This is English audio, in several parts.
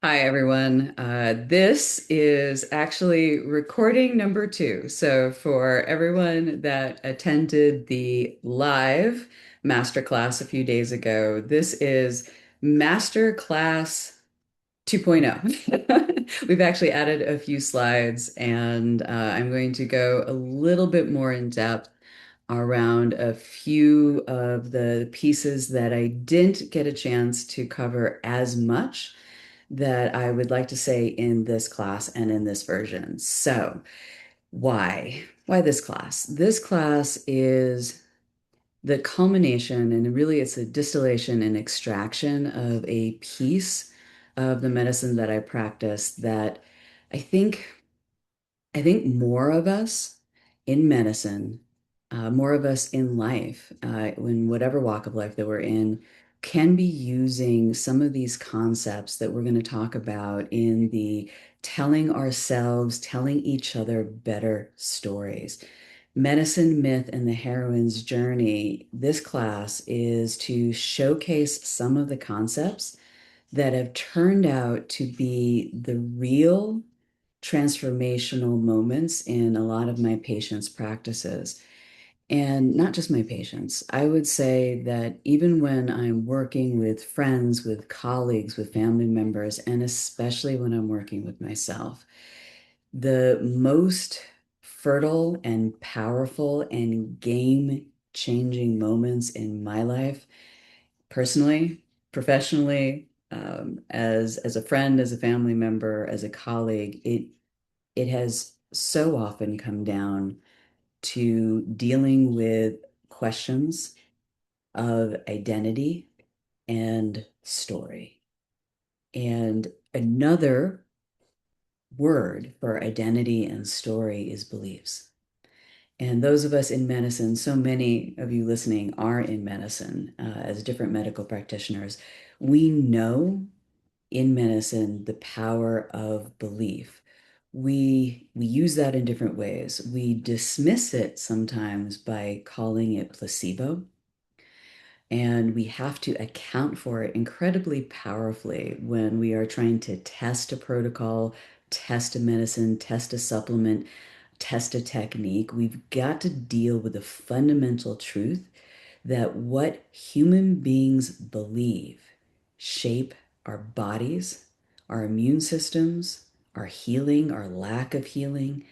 Hi, everyone. This is actually recording number two. So, for everyone that attended the live masterclass a few days ago, this is masterclass 2.0. We've actually added a few slides, and I'm going to go a little bit more in depth around a few of the pieces that I didn't get a chance to cover as much that I would like to say in this class and in this version. So, why? Why this class? This class is the culmination, and really it's a distillation and extraction of a piece of the medicine that I practice that I think I think more of us in medicine, more of us in life, in whatever walk of life that we're in, can be using some of these concepts that we're going to talk about in the telling ourselves, telling each other better stories. Medicine, Myth, and the Heroine's Journey. This class is to showcase some of the concepts that have turned out to be the real transformational moments in a lot of my patients' practices. And not just my patients. I would say that even when I'm working with friends, with colleagues, with family members, and especially when I'm working with myself, the most fertile and powerful and game-changing moments in my life, personally, professionally, as a friend, as a family member, as a colleague, it has so often come down to dealing with questions of identity and story. And another word for identity and story is beliefs. And those of us in medicine, so many of you listening are in medicine as different medical practitioners. We know in medicine the power of belief. We use that in different ways. We dismiss it sometimes by calling it placebo, and we have to account for it incredibly powerfully when we are trying to test a protocol, test a medicine, test a supplement, test a technique. We've got to deal with the fundamental truth that what human beings believe shape our bodies, our immune systems, our healing, our lack of healing.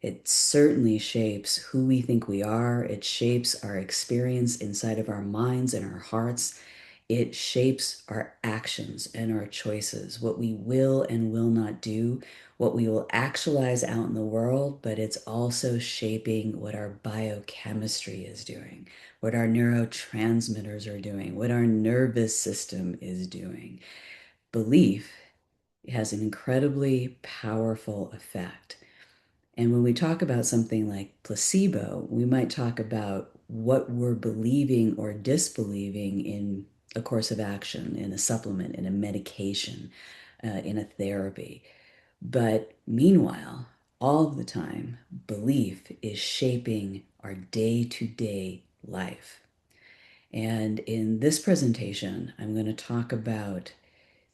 It certainly shapes who we think we are. It shapes our experience inside of our minds and our hearts. It shapes our actions and our choices, what we will and will not do, what we will actualize out in the world, but it's also shaping what our biochemistry is doing, what our neurotransmitters are doing, what our nervous system is doing. Belief has an incredibly powerful effect. And when we talk about something like placebo, we might talk about what we're believing or disbelieving in a course of action, in a supplement, in a medication, in a therapy. But meanwhile, all the time, belief is shaping our day-to-day life. And in this presentation, I'm going to talk about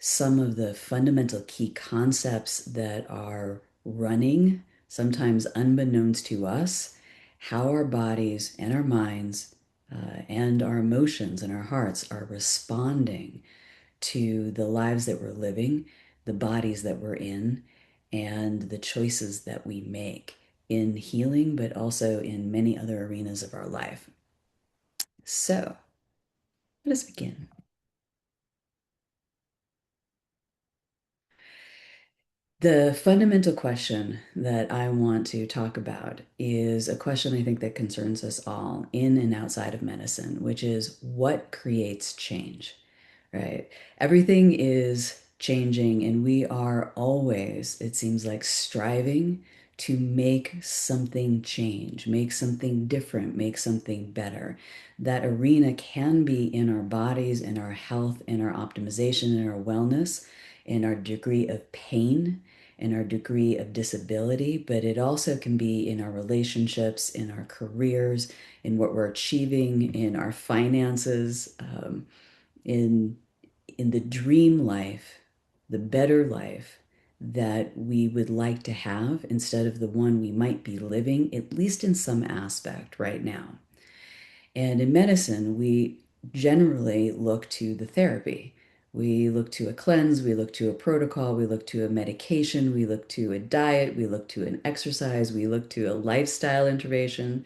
some of the fundamental key concepts that are running, sometimes unbeknownst to us, how our bodies and our minds and our emotions and our hearts are responding to the lives that we're living, the bodies that we're in, and the choices that we make in healing, but also in many other arenas of our life. So, let us begin. The fundamental question that I want to talk about is a question I think that concerns us all in and outside of medicine, which is what creates change, right? Everything is changing, and we are always, it seems like, striving to make something change, make something different, make something better. That arena can be in our bodies, in our health, in our optimization, in our wellness, in our degree of pain, in our degree of disability, but it also can be in our relationships, in our careers, in what we're achieving, in our finances, in in the dream life the better life that we would like to have instead of the one we might be living, at least in some aspect right now. And in medicine, we generally look to the therapy. We look to a cleanse, we look to a protocol, we look to a medication, we look to a diet, we look to an exercise, we look to a lifestyle intervention.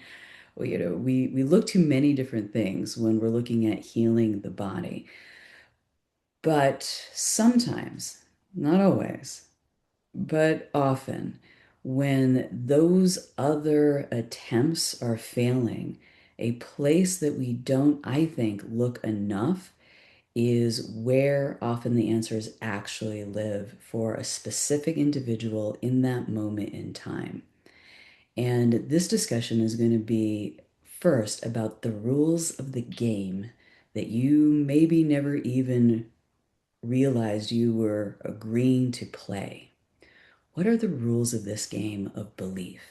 Well, we look to many different things when we're looking at healing the body. But sometimes, not always, but often, when those other attempts are failing, a place that we don't, I think, look enough is where often the answers actually live for a specific individual in that moment in time. And this discussion is going to be first about the rules of the game that you maybe never even realized you were agreeing to play. What are the rules of this game of belief,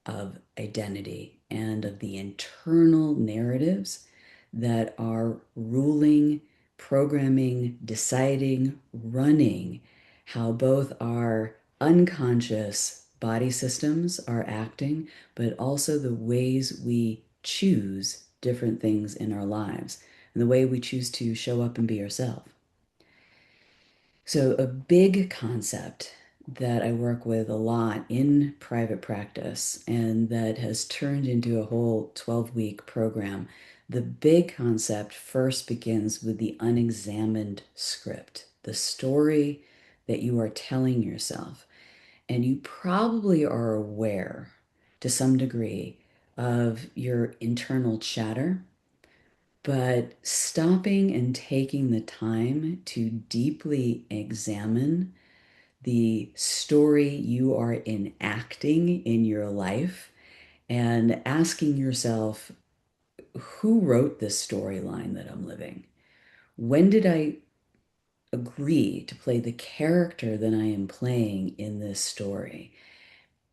of identity, and of the internal narratives that are ruling, programming, deciding, running how both our unconscious body systems are acting, but also the ways we choose different things in our lives and the way we choose to show up and be ourselves? So, a big concept that I work with a lot in private practice and that has turned into a whole 12-week program. The big concept first begins with the unexamined script, the story that you are telling yourself. And you probably are aware to some degree of your internal chatter, but stopping and taking the time to deeply examine the story you are enacting in your life and asking yourself, who wrote this storyline that I'm living? When did I agree to play the character that I am playing in this story?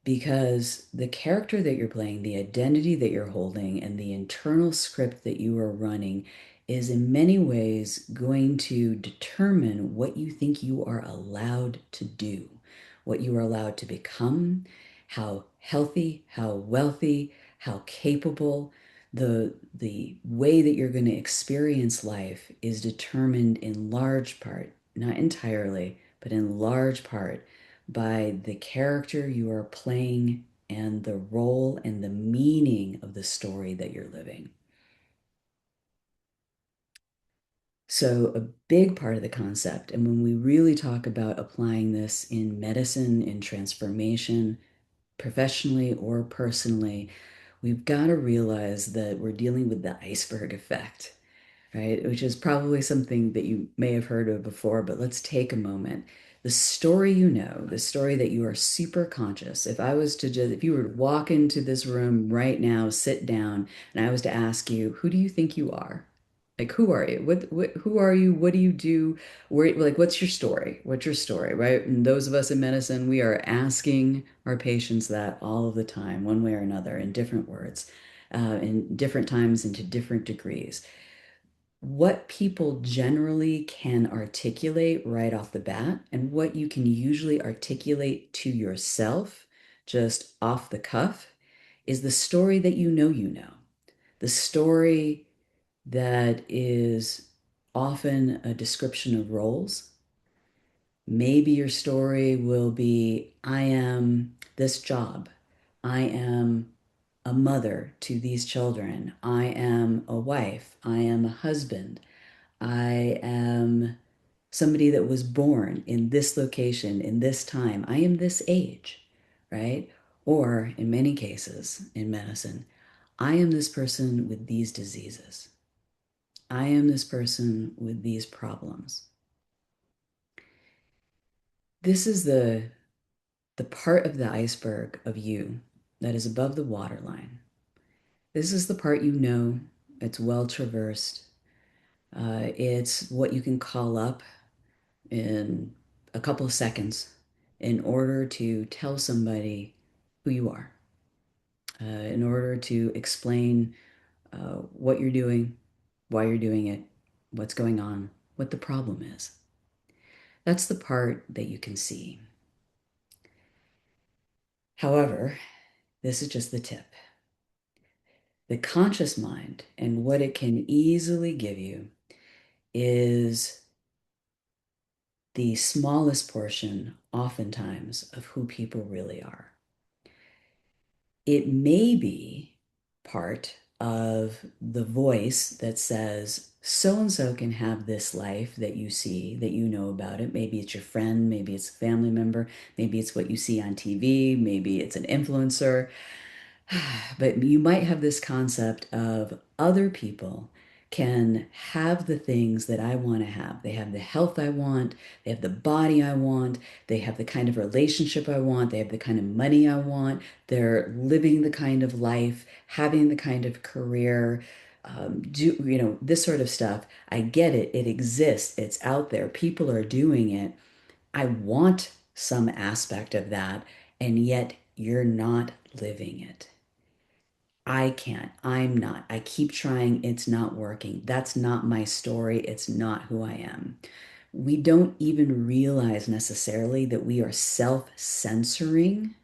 Because the character that you're playing, the identity that you're holding, and the internal script that you are running is in many ways going to determine what you think you are allowed to do, what you are allowed to become, how healthy, how wealthy, how capable. The way that you're going to experience life is determined in large part, not entirely, but in large part by the character you are playing and the role and the meaning of the story that you're living. So, a big part of the concept, and when we really talk about applying this in medicine, in transformation, professionally or personally, we've got to realize that we're dealing with the iceberg effect, right? Which is probably something that you may have heard of before, but let's take a moment. The story you know, the story that you are super conscious. If I was to just, if you were to walk into this room right now, sit down, and I was to ask you, who do you think you are? Like, who are you? Who are you? What do you do? Where, like, what's your story? What's your story, right? And those of us in medicine, we are asking our patients that all of the time, one way or another, in different words, in different times and to different degrees. What people generally can articulate right off the bat and what you can usually articulate to yourself just off the cuff is the story that you know. The story that is often a description of roles. Maybe your story will be, I am this job. I am a mother to these children. I am a wife. I am a husband. I am somebody that was born in this location, in this time. I am this age, right? Or in many cases in medicine, I am this person with these diseases. I am this person with these problems. This is the part of the iceberg of you that is above the waterline. This is the part you know, it's well traversed. It's what you can call up in a couple of seconds in order to tell somebody who you are, in order to explain what you're doing, why you're doing it, what's going on, what the problem is. That's the part that you can see. However, this is just the tip. The conscious mind and what it can easily give you is the smallest portion, oftentimes, of who people really are. It may be part of the voice that says, so and so can have this life that you see, that you know about it. Maybe it's your friend, maybe it's a family member, maybe it's what you see on TV, maybe it's an influencer. But you might have this concept of other people can have the things that I want to have. They have the health I want, they have the body I want, they have the kind of relationship I want, they have the kind of money I want, they're living the kind of life, having the kind of career. This sort of stuff. I get it. It exists. It's out there. People are doing it. I want some aspect of that, and yet you're not living it. I can't. I'm not. I keep trying. It's not working. That's not my story. It's not who I am. We don't even realize necessarily that we are self-censoring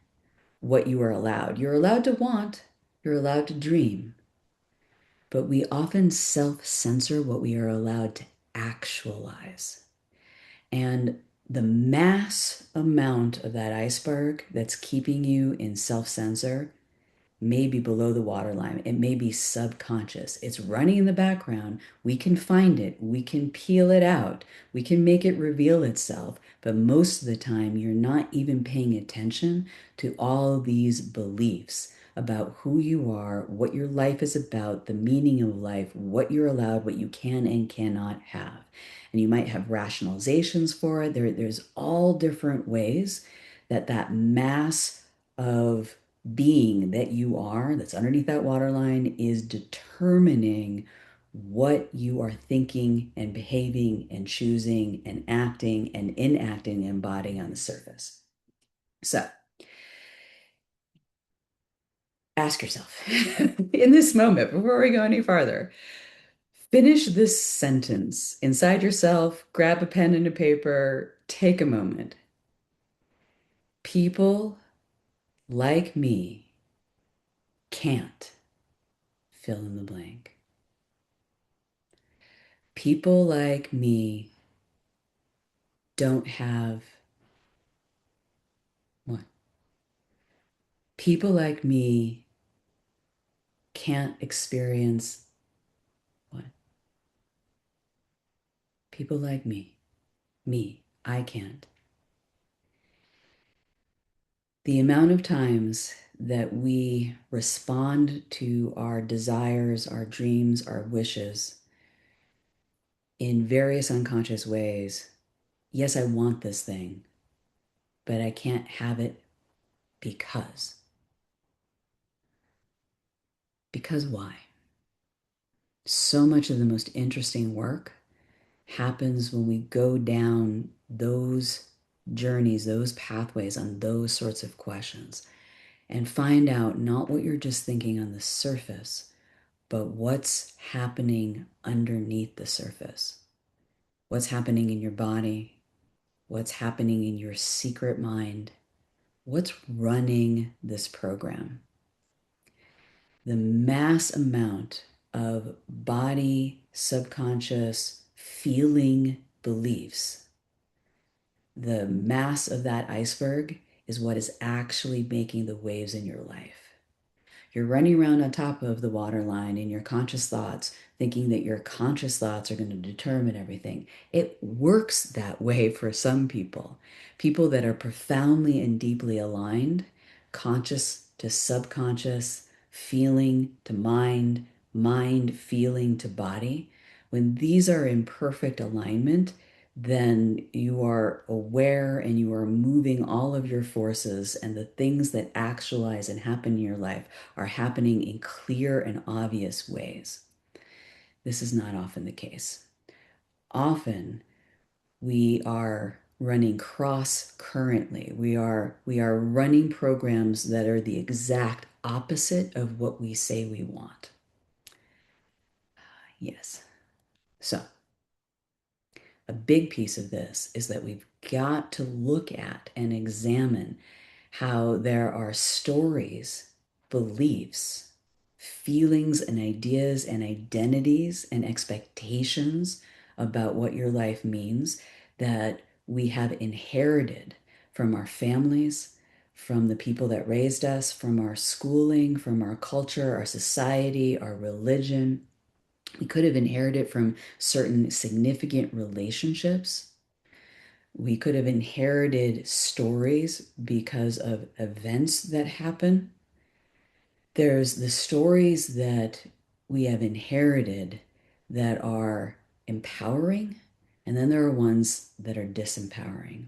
what you are allowed. You're allowed to want, you're allowed to dream, but we often self-censor what we are allowed to actualize. And the mass amount of that iceberg that's keeping you in self-censor may be below the waterline. It may be subconscious. It's running in the background. We can find it. We can peel it out. We can make it reveal itself. But most of the time, you're not even paying attention to all these beliefs about who you are, what your life is about, the meaning of life, what you're allowed, what you can and cannot have. And you might have rationalizations for it. There's all different ways that that mass of being that you are, that's underneath that waterline, is determining what you are thinking and behaving and choosing and acting and enacting and embodying on the surface. So ask yourself in this moment, before we go any farther, finish this sentence inside yourself, grab a pen and a paper, take a moment. People like me can't fill in the blank. People like me don't have what? People like me can't experience what? People like me, I can't. The amount of times that we respond to our desires, our dreams, our wishes in various unconscious ways. Yes, I want this thing, but I can't have it because. Because why? So much of the most interesting work happens when we go down those journeys, those pathways on those sorts of questions and find out not what you're just thinking on the surface, but what's happening underneath the surface. What's happening in your body? What's happening in your secret mind? What's running this program? The mass amount of body, subconscious, feeling beliefs, the mass of that iceberg is what is actually making the waves in your life. You're running around on top of the waterline in your conscious thoughts, thinking that your conscious thoughts are going to determine everything. It works that way for some people. People that are profoundly and deeply aligned, conscious to subconscious, feeling to mind, mind feeling to body. When these are in perfect alignment, then you are aware and you are moving all of your forces, and the things that actualize and happen in your life are happening in clear and obvious ways. This is not often the case. Often we are running cross currently. We are running programs that are the exact opposite of what we say we want. Yes. So a big piece of this is that we've got to look at and examine how there are stories, beliefs, feelings, and ideas, and identities and expectations about what your life means that we have inherited from our families, from the people that raised us, from our schooling, from our culture, our society, our religion. We could have inherited from certain significant relationships. We could have inherited stories because of events that happen. There's the stories that we have inherited that are empowering, and then there are ones that are disempowering.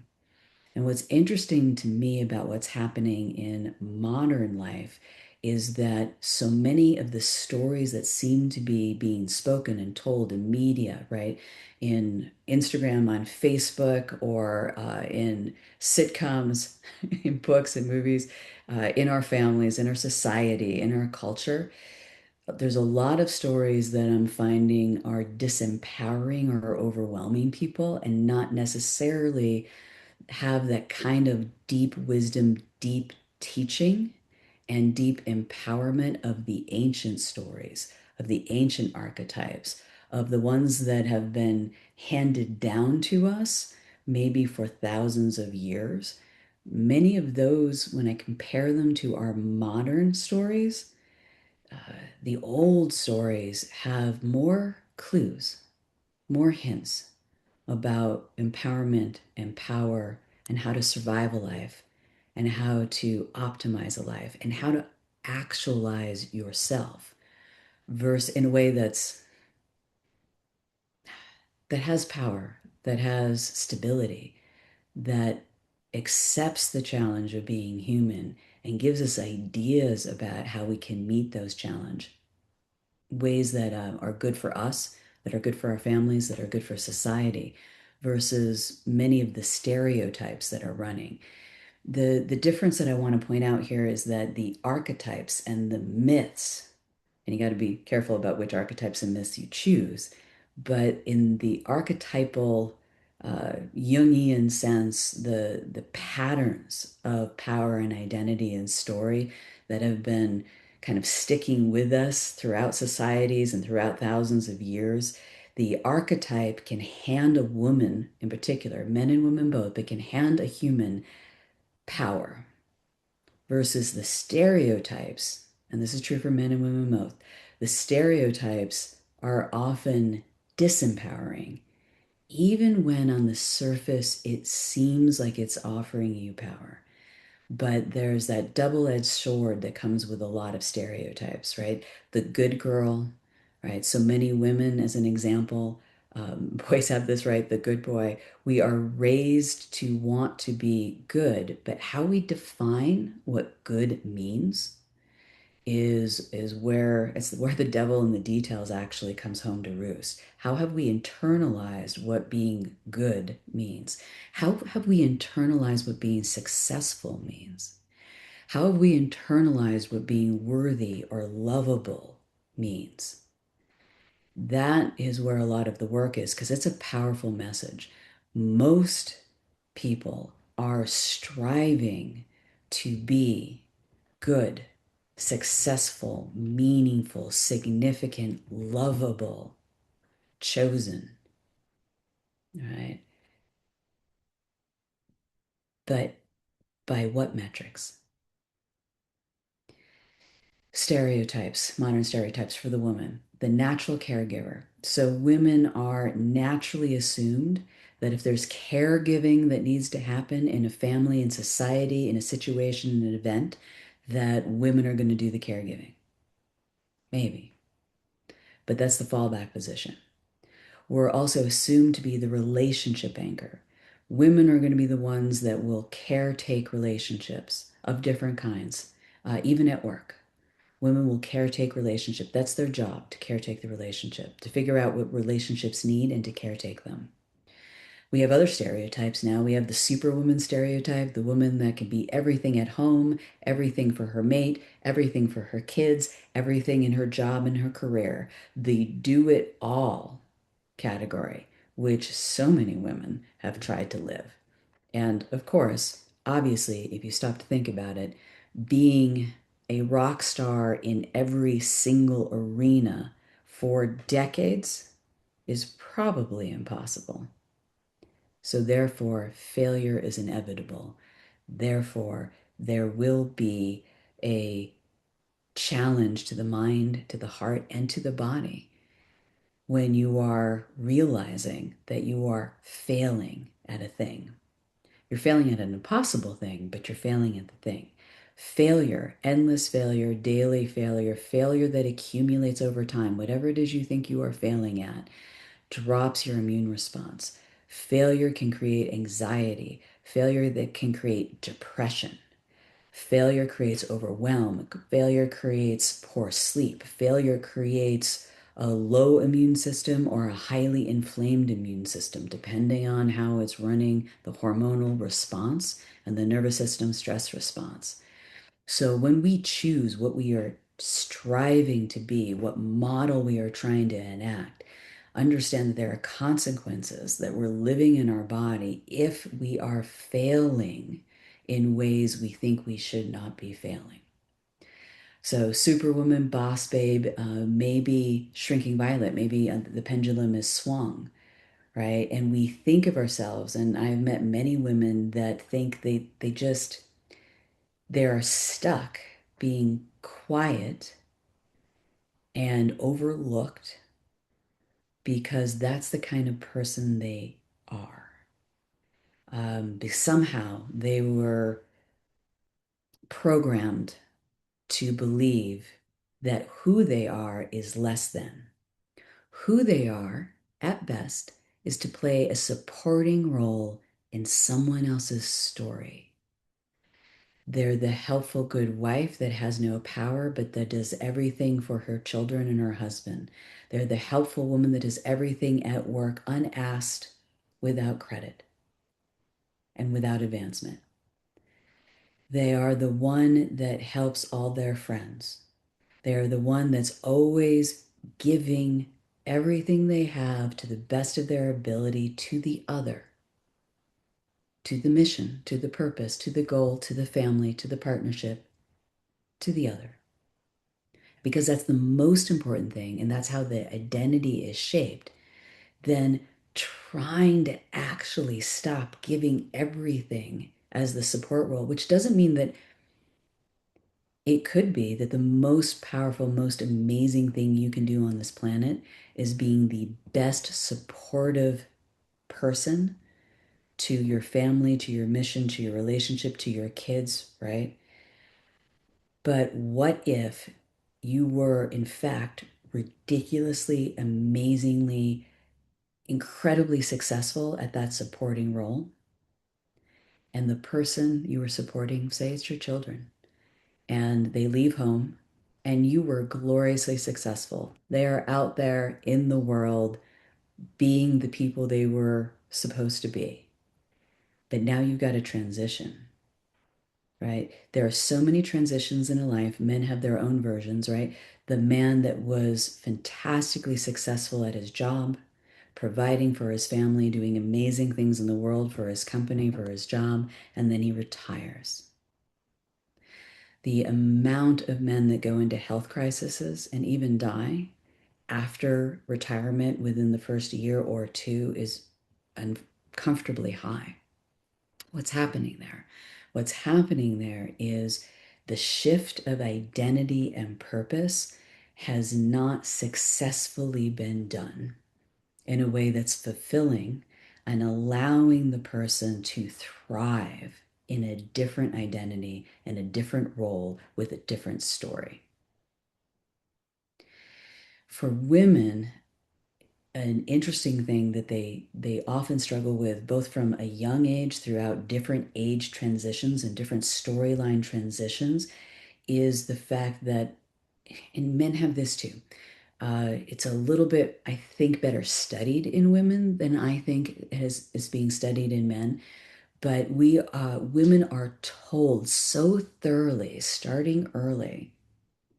And what's interesting to me about what's happening in modern life is that so many of the stories that seem to be being spoken and told in media, right, in Instagram, on Facebook, or in sitcoms, in books and movies, in our families, in our society, in our culture, there's a lot of stories that I'm finding are disempowering or overwhelming people and not necessarily have that kind of deep wisdom, deep teaching, and deep empowerment of the ancient stories, of the ancient archetypes, of the ones that have been handed down to us, maybe for thousands of years. Many of those, when I compare them to our modern stories, the old stories have more clues, more hints about empowerment and power and how to survive a life and how to optimize a life and how to actualize yourself versus in a way that has power, that has stability, that accepts the challenge of being human and gives us ideas about how we can meet those challenges, ways that are good for us, that are good for our families, that are good for society, versus many of the stereotypes that are running. The difference that I want to point out here is that the archetypes and the myths, and you got to be careful about which archetypes and myths you choose, but in the archetypal Jungian sense, the patterns of power and identity and story that have been kind of sticking with us throughout societies and throughout thousands of years, the archetype can hand a woman in particular, men and women both, but can hand a human power versus the stereotypes, and this is true for men and women both, the stereotypes are often disempowering, even when on the surface it seems like it's offering you power. But there's that double-edged sword that comes with a lot of stereotypes, right? The good girl, right? So many women, as an example, boys have this, right? The good boy. We are raised to want to be good, but how we define what good means is where it's where the devil in the details actually comes home to roost. How have we internalized what being good means? How have we internalized what being successful means? How have we internalized what being worthy or lovable means? That is where a lot of the work is because it's a powerful message. Most people are striving to be good, successful, meaningful, significant, lovable, chosen, right? But by what metrics? Stereotypes, modern stereotypes for the woman, the natural caregiver. So women are naturally assumed that if there's caregiving that needs to happen in a family, in society, in a situation, in an event, that women are going to do the caregiving. Maybe. But that's the fallback position. We're also assumed to be the relationship anchor. Women are going to be the ones that will caretake relationships of different kinds, even at work. Women will caretake relationship. That's their job, to caretake the relationship, to figure out what relationships need and to caretake them. We have other stereotypes now. We have the superwoman stereotype, the woman that can be everything at home, everything for her mate, everything for her kids, everything in her job and her career. The do it all category, which so many women have tried to live. And of course, obviously, if you stop to think about it, being a rock star in every single arena for decades is probably impossible. So, therefore, failure is inevitable. Therefore, there will be a challenge to the mind, to the heart, and to the body when you are realizing that you are failing at a thing. You're failing at an impossible thing, but you're failing at the thing. Failure, endless failure, daily failure, failure that accumulates over time, whatever it is you think you are failing at, drops your immune response. Failure can create anxiety, failure that can create depression. Failure creates overwhelm. Failure creates poor sleep. Failure creates a low immune system or a highly inflamed immune system, depending on how it's running the hormonal response and the nervous system stress response. So when we choose what we are striving to be, what model we are trying to enact, understand that there are consequences that we're living in our body if we are failing in ways we think we should not be failing. So, Superwoman, Boss Babe, maybe Shrinking Violet, maybe the pendulum is swung, right? And we think of ourselves, and I've met many women that think they're stuck being quiet and overlooked because that's the kind of person they are. Because somehow they were programmed to believe that who they are is less than. Who they are, at best, is to play a supporting role in someone else's story. They're the helpful, good wife that has no power, but that does everything for her children and her husband. They're the helpful woman that does everything at work unasked, without credit, and without advancement. They are the one that helps all their friends. They are the one that's always giving everything they have to the best of their ability to the other, to the mission, to the purpose, to the goal, to the family, to the partnership, to the other. Because that's the most important thing, and that's how the identity is shaped. Then trying to actually stop giving everything as the support role, which doesn't mean that it could be that the most powerful, most amazing thing you can do on this planet is being the best supportive person to your family, to your mission, to your relationship, to your kids, right? But what if you were, in fact, ridiculously, amazingly, incredibly successful at that supporting role? And the person you were supporting, say it's your children, and they leave home and you were gloriously successful. They are out there in the world being the people they were supposed to be. But now you've got to transition, right? There are so many transitions in a life. Men have their own versions, right? The man that was fantastically successful at his job, providing for his family, doing amazing things in the world for his company, for his job, and then he retires. The amount of men that go into health crises and even die after retirement within the first year or two is uncomfortably high. What's happening there? What's happening there is the shift of identity and purpose has not successfully been done in a way that's fulfilling and allowing the person to thrive in a different identity and a different role with a different story. For women, an interesting thing that they often struggle with, both from a young age throughout different age transitions and different storyline transitions, is the fact that, and men have this too, it's a little bit, I think, better studied in women than I think is being studied in men. But women are told so thoroughly, starting early,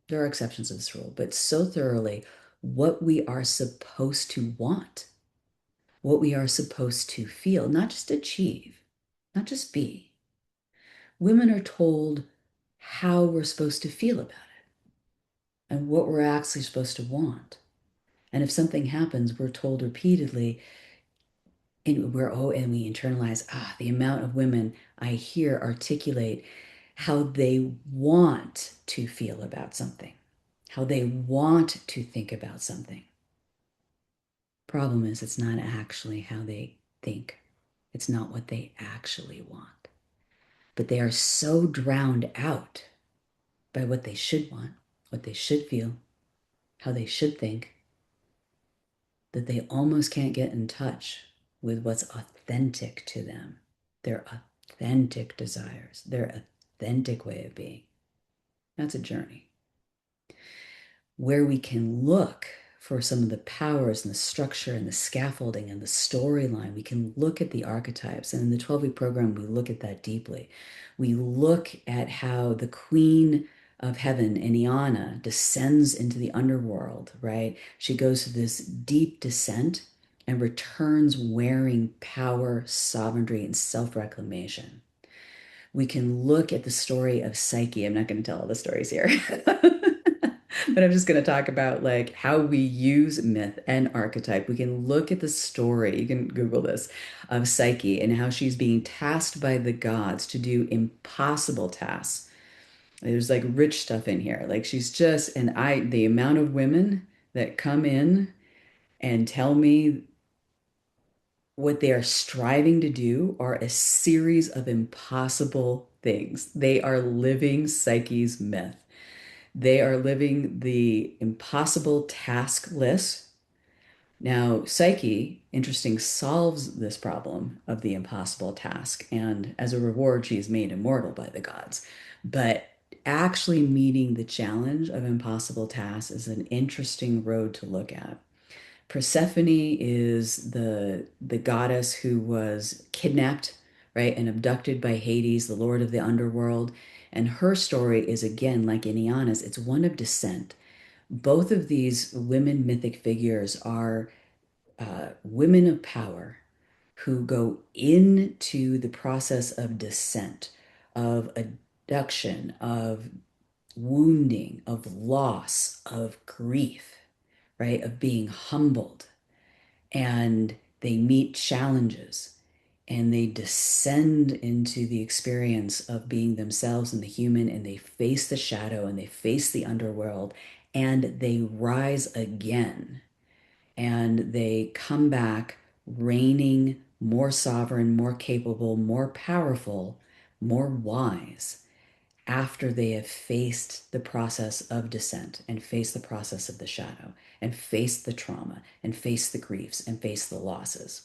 there are exceptions to this rule, but so thoroughly what we are supposed to want. what we are supposed to feel, not just achieve, not just be. Women are told how we're supposed to feel about it and what we're actually supposed to want. And if something happens, we're told repeatedly, and we internalize, the amount of women I hear articulate how they want to feel about something, how they want to think about something. Problem is, it's not actually how they think. It's not what they actually want. But they are so drowned out by what they should want, what they should feel, how they should think, that they almost can't get in touch with what's authentic to them, their authentic desires, their authentic way of being. That's a journey where we can look for some of the powers and the structure and the scaffolding and the storyline. We can look at the archetypes. And in the 12-week program, we look at that deeply. We look at how the queen of heaven, Inyana, descends into the underworld, right? She goes through this deep descent and returns wearing power, sovereignty, and self-reclamation. We can look at the story of Psyche. I'm not going to tell all the stories here. But I'm just going to talk about like how we use myth and archetype. We can look at the story, you can Google this, of Psyche and how she's being tasked by the gods to do impossible tasks. There's like rich stuff in here. Like she's just, the amount of women that come in and tell me what they are striving to do are a series of impossible things. They are living Psyche's myth. They are living the impossible task list. Now, Psyche, interesting, solves this problem of the impossible task. And as a reward, she is made immortal by the gods. But actually meeting the challenge of impossible tasks is an interesting road to look at. Persephone is the goddess who was kidnapped, right, and abducted by Hades, the lord of the underworld. And her story is again like Inyana's, it's one of descent. Both of these women mythic figures are women of power who go into the process of descent, of abduction, of wounding, of loss, of grief, right, of being humbled, and they meet challenges and they descend into the experience of being themselves and the human, and they face the shadow and they face the underworld and they rise again and they come back reigning more sovereign, more capable, more powerful, more wise after they have faced the process of descent and faced the process of the shadow and faced the trauma and faced the griefs and faced the losses.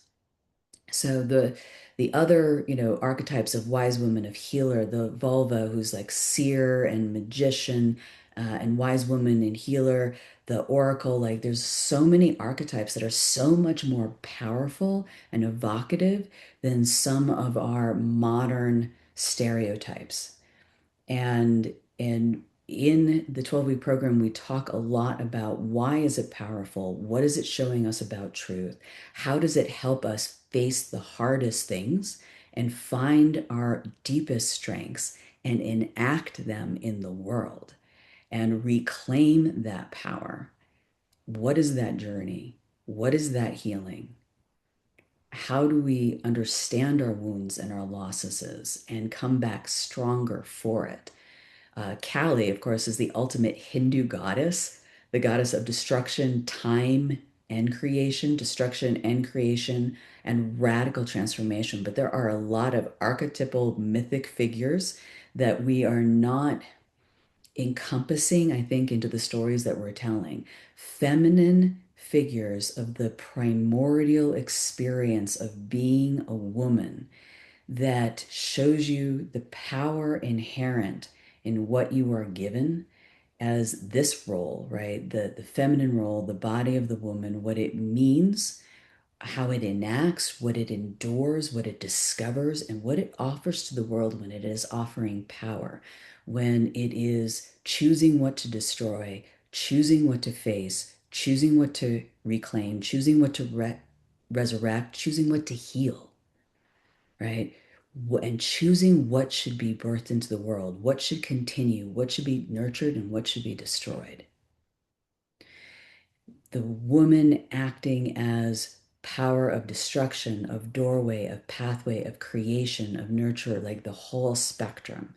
So the other, archetypes of wise woman, of healer, the vulva, who's like seer and magician, and wise woman and healer, the oracle, like there's so many archetypes that are so much more powerful and evocative than some of our modern stereotypes. And in the 12-week program, we talk a lot about why is it powerful? What is it showing us about truth? How does it help us face the hardest things and find our deepest strengths and enact them in the world and reclaim that power? What is that journey? What is that healing? How do we understand our wounds and our losses and come back stronger for it? Kali, of course, is the ultimate Hindu goddess, the goddess of destruction, time, and creation, destruction and creation, and radical transformation. But there are a lot of archetypal mythic figures that we are not encompassing, I think, into the stories that we're telling. Feminine figures of the primordial experience of being a woman that shows you the power inherent in what you are given as this role, right? The feminine role, the body of the woman, what it means, how it enacts, what it endures, what it discovers, and what it offers to the world when it is offering power, when it is choosing what to destroy, choosing what to face, choosing what to reclaim, choosing what to resurrect, choosing what to heal, right? And choosing what should be birthed into the world, what should continue, what should be nurtured, and what should be destroyed. The woman acting as power of destruction, of doorway, of pathway, of creation, of nurture, like the whole spectrum.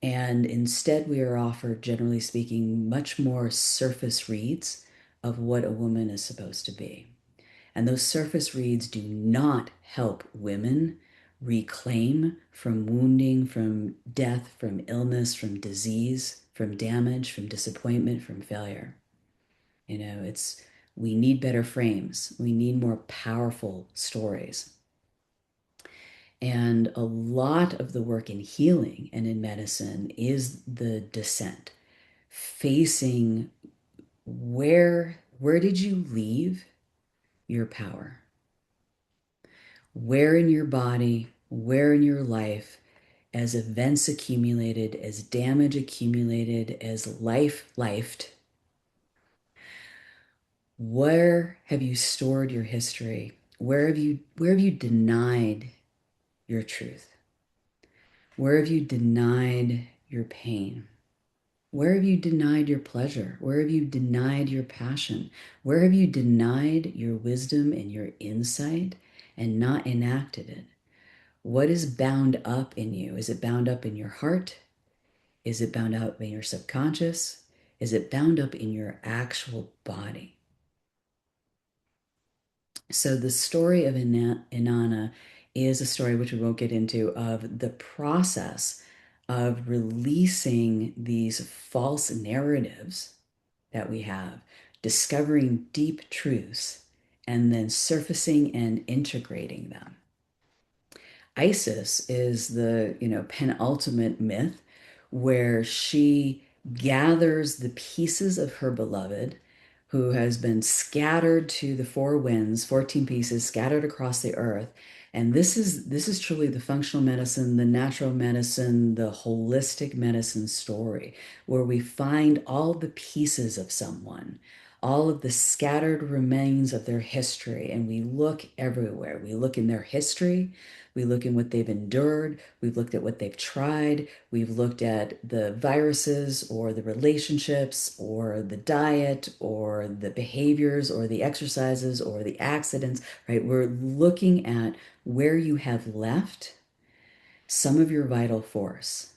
And instead, we are offered, generally speaking, much more surface reads of what a woman is supposed to be. And those surface reads do not help women reclaim from wounding, from death, from illness, from disease, from damage, from disappointment, from failure. It's we need better frames. We need more powerful stories. And a lot of the work in healing and in medicine is the descent, facing where did you leave your power? Where in your body, where in your life, as events accumulated, as damage accumulated, as life lifed, where have you stored your history? Where have you denied your truth? Where have you denied your pain? Where have you denied your pleasure? Where have you denied your passion? Where have you denied your wisdom and your insight and not enacted it? What is bound up in you? Is it bound up in your heart? Is it bound up in your subconscious? Is it bound up in your actual body? So the story of Inanna is a story which we won't get into of the process of releasing these false narratives that we have, discovering deep truths, and then surfacing and integrating them. Isis is the, penultimate myth where she gathers the pieces of her beloved who has been scattered to the four winds, 14 pieces scattered across the earth. And this is truly the functional medicine, the natural medicine, the holistic medicine story, where we find all the pieces of someone, all of the scattered remains of their history, and we look everywhere. We look in their history, we look in what they've endured. We've looked at what they've tried. We've looked at the viruses or the relationships or the diet or the behaviors or the exercises or the accidents, right? We're looking at where you have left some of your vital force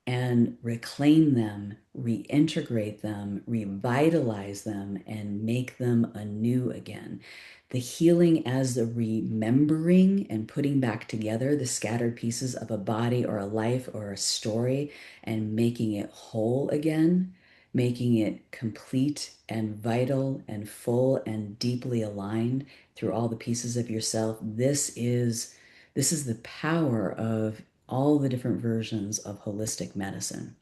and reclaim them, reintegrate them, revitalize them, and make them anew again. The healing as the remembering and putting back together the scattered pieces of a body or a life or a story and making it whole again, making it complete and vital and full and deeply aligned through all the pieces of yourself. This is the power of all the different versions of holistic medicine.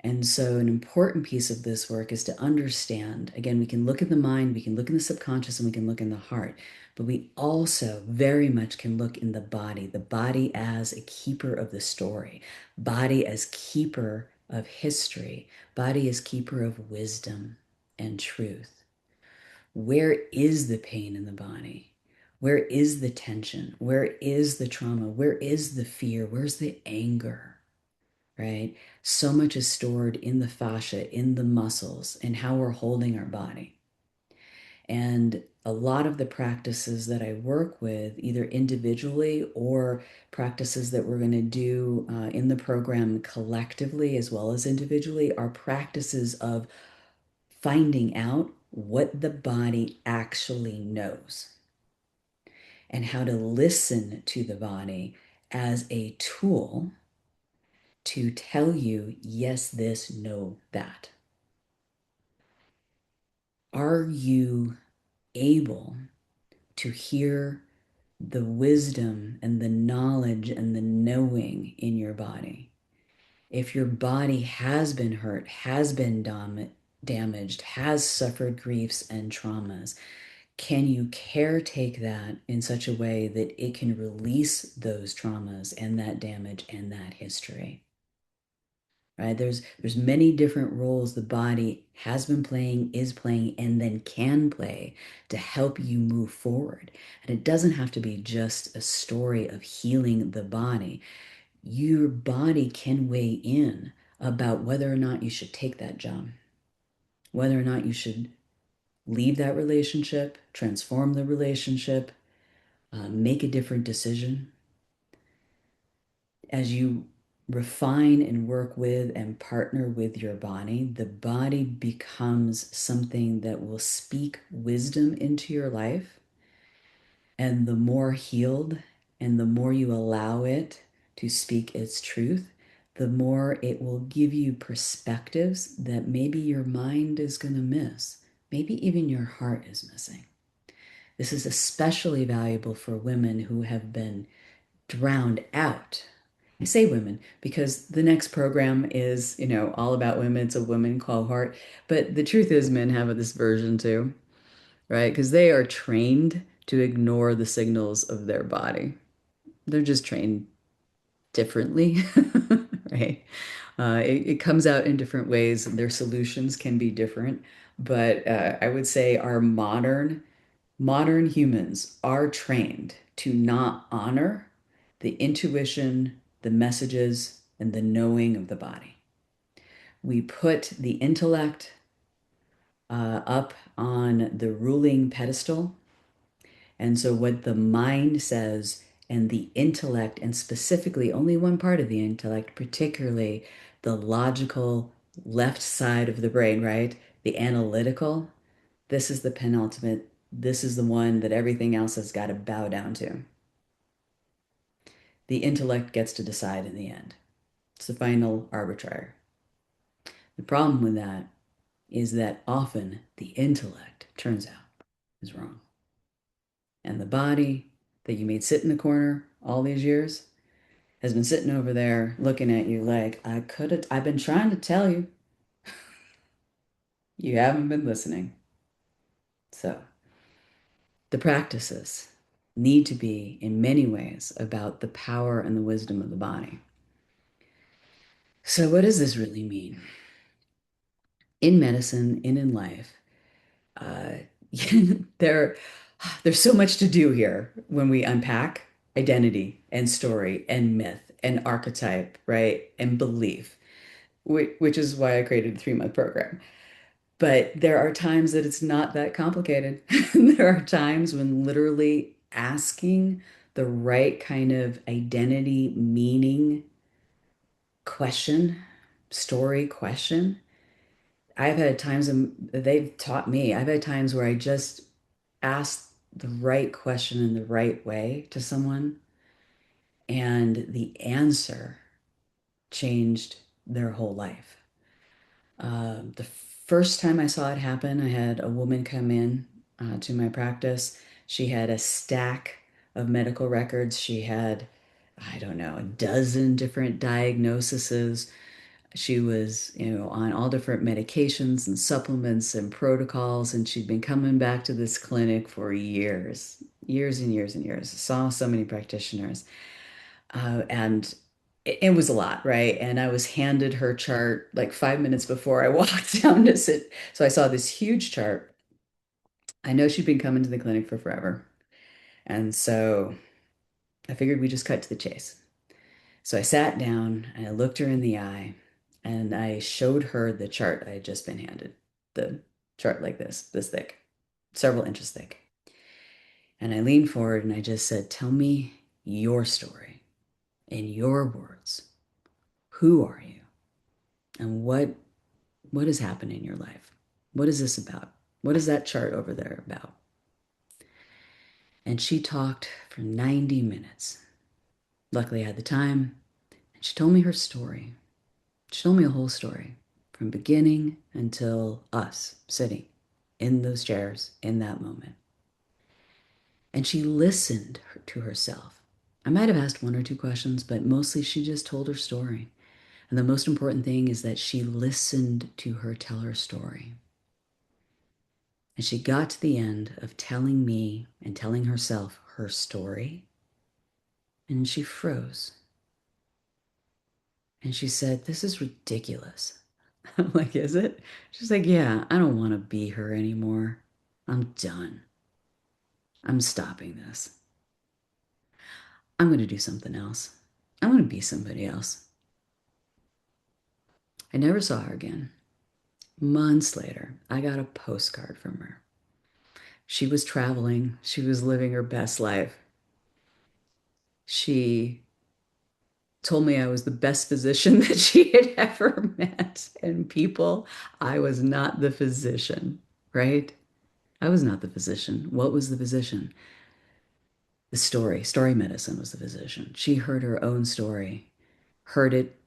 And so, an important piece of this work is to understand again, we can look at the mind, we can look in the subconscious, and we can look in the heart, but we also very much can look in the body as a keeper of the story, body as keeper of history, body as keeper of wisdom and truth. Where is the pain in the body? Where is the tension? Where is the trauma? Where is the fear? Where's the anger? Right? So much is stored in the fascia, in the muscles, and how we're holding our body. And a lot of the practices that I work with, either individually or practices that we're going to do in the program collectively as well as individually, are practices of finding out what the body actually knows and how to listen to the body as a tool to tell you, yes, this, no, that. Are you able to hear the wisdom and the knowledge and the knowing in your body? If your body has been hurt, has been damaged, has suffered griefs and traumas, can you caretake that in such a way that it can release those traumas and that damage and that history? right? There's many different roles the body has been playing, is playing, and then can play to help you move forward. And it doesn't have to be just a story of healing the body. Your body can weigh in about whether or not you should take that job, whether or not you should leave that relationship, transform the relationship, make a different decision. As you refine and work with and partner with your body, the body becomes something that will speak wisdom into your life. And the more healed and the more you allow it to speak its truth, the more it will give you perspectives that maybe your mind is going to miss, maybe even your heart is missing. This is especially valuable for women who have been drowned out. I say women because the next program is, all about women. It's a women cohort. But the truth is, men have this version too, right? Because they are trained to ignore the signals of their body. They're just trained differently, right? It comes out in different ways, and their solutions can be different. But I would say our modern humans are trained to not honor the intuition, the messages, and the knowing of the body. We put the intellect up on the ruling pedestal. And so, what the mind says and the intellect, and specifically only one part of the intellect, particularly the logical left side of the brain, right? The analytical, this is the penultimate. This is the one that everything else has got to bow down to. The intellect gets to decide in the end. It's the final arbitrator. The problem with that is that often the intellect turns out is wrong. And the body that you made sit in the corner all these years has been sitting over there looking at you like, I've been trying to tell you, you haven't been listening. So the practices need to be, in many ways, about the power and the wisdom of the body. So, what does this really mean? In medicine and in life, uh, there, there's so much to do here when we unpack identity and story and myth and archetype, right? And belief, which is why I created a 3-month program. But there are times that it's not that complicated. There are times when literally asking the right kind of identity, meaning question, story question. I've had times, they've taught me, I've had times where I just asked the right question in the right way to someone, and the answer changed their whole life. The first time I saw it happen, I had a woman come in to my practice. She had a stack of medical records. She had, I don't know, a dozen different diagnoses. She was, on all different medications and supplements and protocols, and she'd been coming back to this clinic for years, years and years and years. Saw so many practitioners. And it was a lot, right? And I was handed her chart like 5 minutes before I walked down to sit. So I saw this huge chart. I know she'd been coming to the clinic for forever. And so I figured we just cut to the chase. So I sat down and I looked her in the eye and I showed her the chart I had just been handed. The chart like this thick, several inches thick. And I leaned forward and I just said, "Tell me your story in your words. Who are you? And what has happened in your life? What is this about? What is that chart over there about?" And she talked for 90 minutes. Luckily, I had the time. And she told me her story. She told me a whole story from beginning until us sitting in those chairs in that moment. And she listened to herself. I might have asked one or two questions, but mostly she just told her story. And the most important thing is that she listened to her tell her story. And she got to the end of telling me and telling herself her story, and she froze. And she said, "This is ridiculous." I'm like, "Is it?" She's like, "Yeah, I don't want to be her anymore. I'm done. I'm stopping this. I'm going to do something else. I'm going to be somebody else." I never saw her again. Months later, I got a postcard from her. She was traveling, she was living her best life. She told me I was the best physician that she had ever met. And people, I was not the physician, right? I was not the physician. What was the physician? The story medicine was the physician. She heard her own story, heard it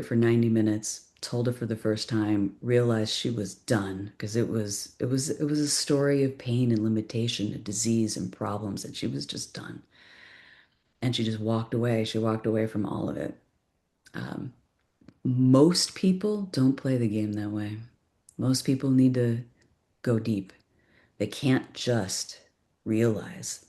for 90 minutes, told it for the first time, realized she was done because it was a story of pain and limitation and disease and problems, and she was just done. And she just walked away. She walked away from all of it. Um, Most people don't play the game that way. Most people need to go deep. They can't just realize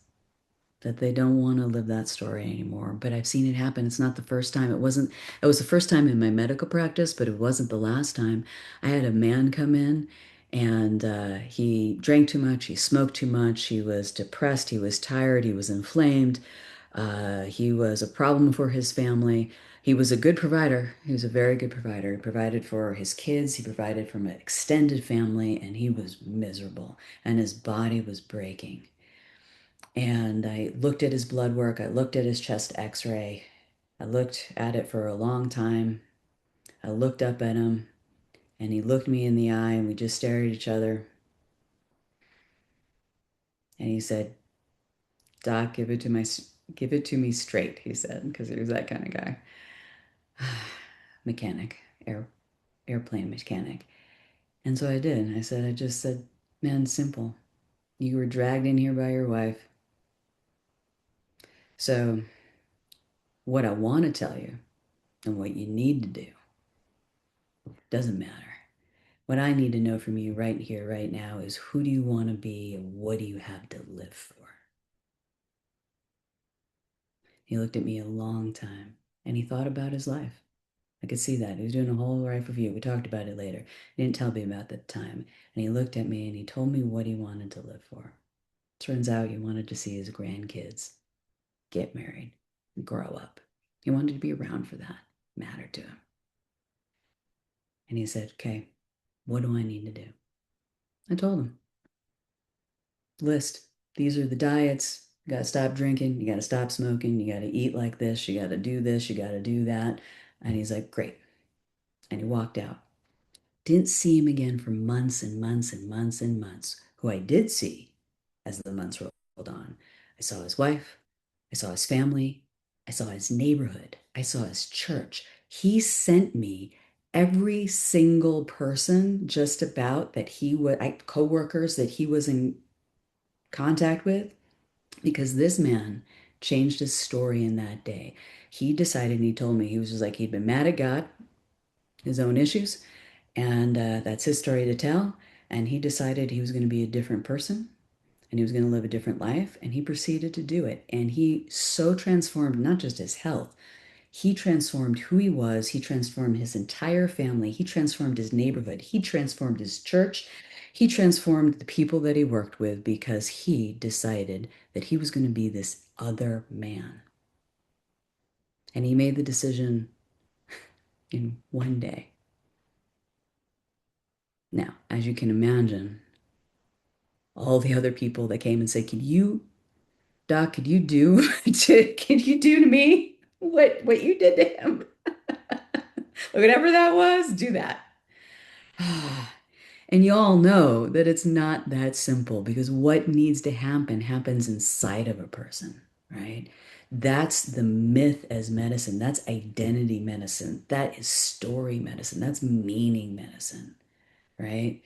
that they don't want to live that story anymore. But I've seen it happen. It's not the first time. It was the first time in my medical practice, but it wasn't the last time. I had a man come in and he drank too much, he smoked too much, he was depressed, he was tired, he was inflamed, he was a problem for his family. He was a good provider. He was a very good provider. He provided for his kids, he provided for an extended family, and he was miserable, and his body was breaking. And I looked at his blood work. I looked at his chest x-ray. I looked at it for a long time. I looked up at him and he looked me in the eye and we just stared at each other. And he said, "Doc, give it to me straight," he said, because he was that kind of guy. Mechanic, airplane mechanic. And so I did. I just said, "Man, simple. You were dragged in here by your wife. So what I want to tell you and what you need to do doesn't matter. What I need to know from you right here, right now is who do you want to be and what do you have to live for?" He looked at me a long time and he thought about his life. I could see that. He was doing a whole life review. We talked about it later. He didn't tell me about that time. And he looked at me and he told me what he wanted to live for. Turns out he wanted to see his grandkids get married, grow up. He wanted to be around for that. Mattered to him. And he said, "Okay, what do I need to do?" I told him, "List. These are the diets. You got to stop drinking. You got to stop smoking. You got to eat like this. You got to do this. You got to do that." And he's like, "Great." And he walked out. Didn't see him again for months and months and months and months. Who I did see as the months rolled on, I saw his wife. I saw his family. I saw his neighborhood. I saw his church. He sent me every single person just about that he would, coworkers that he was in contact with, because this man changed his story in that day. He decided, and he told me, he was just like, he'd been mad at God, his own issues, and that's his story to tell. And he decided he was going to be a different person and he was going to live a different life. And he proceeded to do it. And he so transformed not just his health, he transformed who he was. He transformed his entire family. He transformed his neighborhood. He transformed his church. He transformed the people that he worked with because he decided that he was going to be this other man. And he made the decision in one day. Now, as you can imagine, all the other people that came and said, Doc, could you do to me what you did to him? Whatever that was, do that. And you all know that it's not that simple because what needs to happen happens inside of a person, right? That's the myth as medicine. That's identity medicine. That is story medicine. That's meaning medicine, right?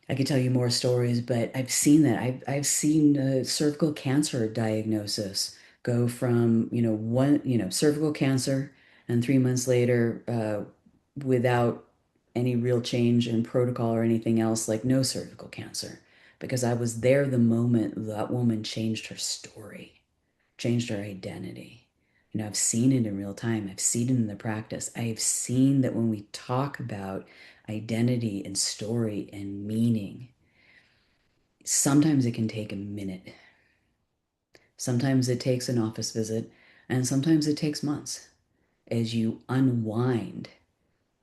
I could tell you more stories, but I've seen that. I've seen cervical cancer diagnosis go from, cervical cancer, and 3 months later, without any real change in protocol or anything else, like no cervical cancer, because I was there the moment that woman changed her story, changed her identity. I've seen it in real time. I've seen it in the practice. I've seen that when we talk about identity and story and meaning, sometimes it can take a minute. Sometimes it takes an office visit, and sometimes it takes months as you unwind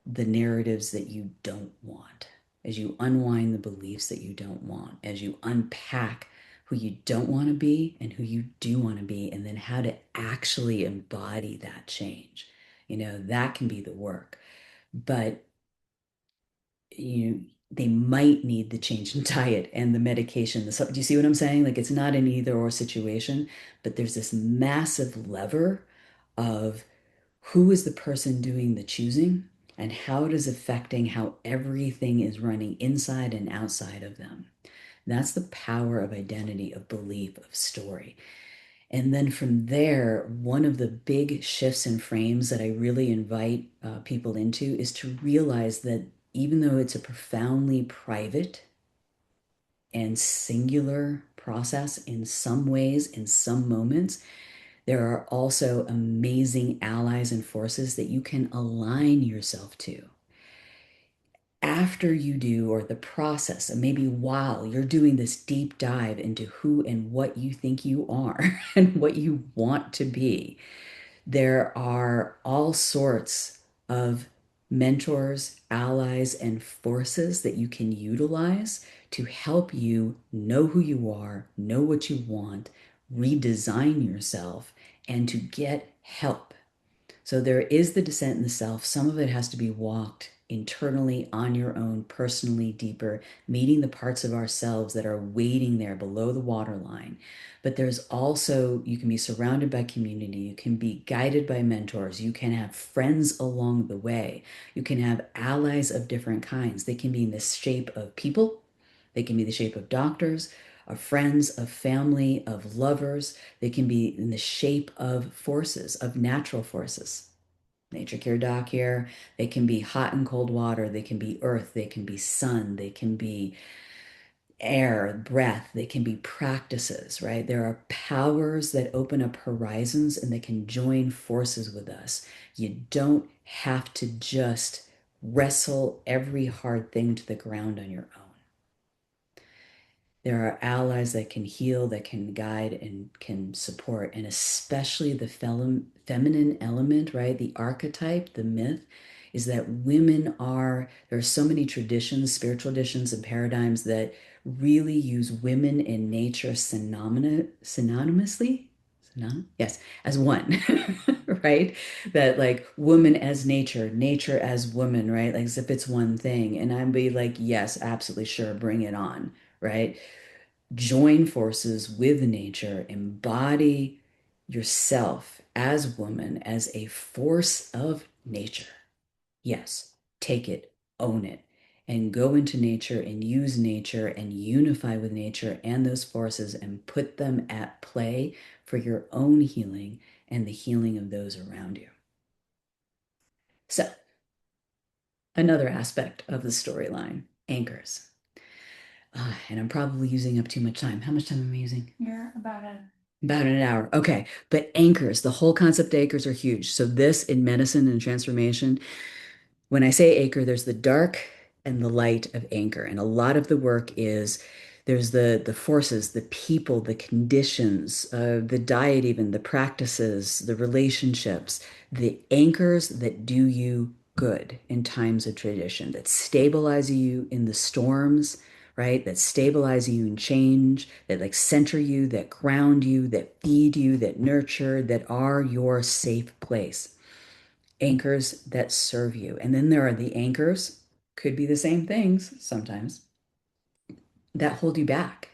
the narratives that you don't want, as you unwind the beliefs that you don't want, as you unpack who you don't want to be and who you do want to be, and then how to actually embody that change. That can be the work. But they might need the change in diet and the medication. Do you see what I'm saying? Like it's not an either or situation, but there's this massive lever of who is the person doing the choosing and how it is affecting how everything is running inside and outside of them. That's the power of identity, of belief, of story. And then from there, one of the big shifts and frames that I really invite people into is to realize that even though it's a profoundly private and singular process in some ways, in some moments, there are also amazing allies and forces that you can align yourself to after you do, or the process, and maybe while you're doing this deep dive into who and what you think you are and what you want to be. There are all sorts of mentors, allies, and forces that you can utilize to help you know who you are, know what you want, redesign yourself, and to get help. So there is the descent in the self. Some of it has to be walked internally on your own, personally, deeper, meeting the parts of ourselves that are waiting there below the waterline. But there's also, you can be surrounded by community, you can be guided by mentors, you can have friends along the way, you can have allies of different kinds. They can be in the shape of people, they can be the shape of doctors, of friends, of family, of lovers. They can be in the shape of forces, of natural forces. Nature Cure Doc here. They can be hot and cold water. They can be earth. They can be sun. They can be air, breath. They can be practices, right? There are powers that open up horizons and they can join forces with us. You don't have to just wrestle every hard thing to the ground on your own. There are allies that can heal, that can guide, and can support, and especially the feminine element, right? The archetype, the myth is that women are, there are so many traditions, spiritual traditions, and paradigms that really use women in nature synonymously. Yes, as one, right? That like woman as nature, nature as woman, right? Like as if it's one thing. And I'd be like, yes, absolutely sure, bring it on, right? Join forces with nature, embody yourself as woman, as a force of nature. Yes, take it, own it, and go into nature and use nature and unify with nature and those forces and put them at play for your own healing and the healing of those around you. So, another aspect of the storyline, anchors. And I'm probably using up too much time. How much time am I using? You're about a About an hour. Okay. But anchors, the whole concept of anchors are huge. So, this in medicine and transformation, when I say anchor, there's the dark and the light of anchor. And a lot of the work is there's the forces, the people, the conditions, the diet, even the practices, the relationships, the anchors that do you good in times of tradition, that stabilize you in the storms, right? That stabilize you in change, that like center you, that ground you, that feed you, that nurture, that are your safe place. Anchors that serve you. And then there are the anchors, could be the same things sometimes, that hold you back,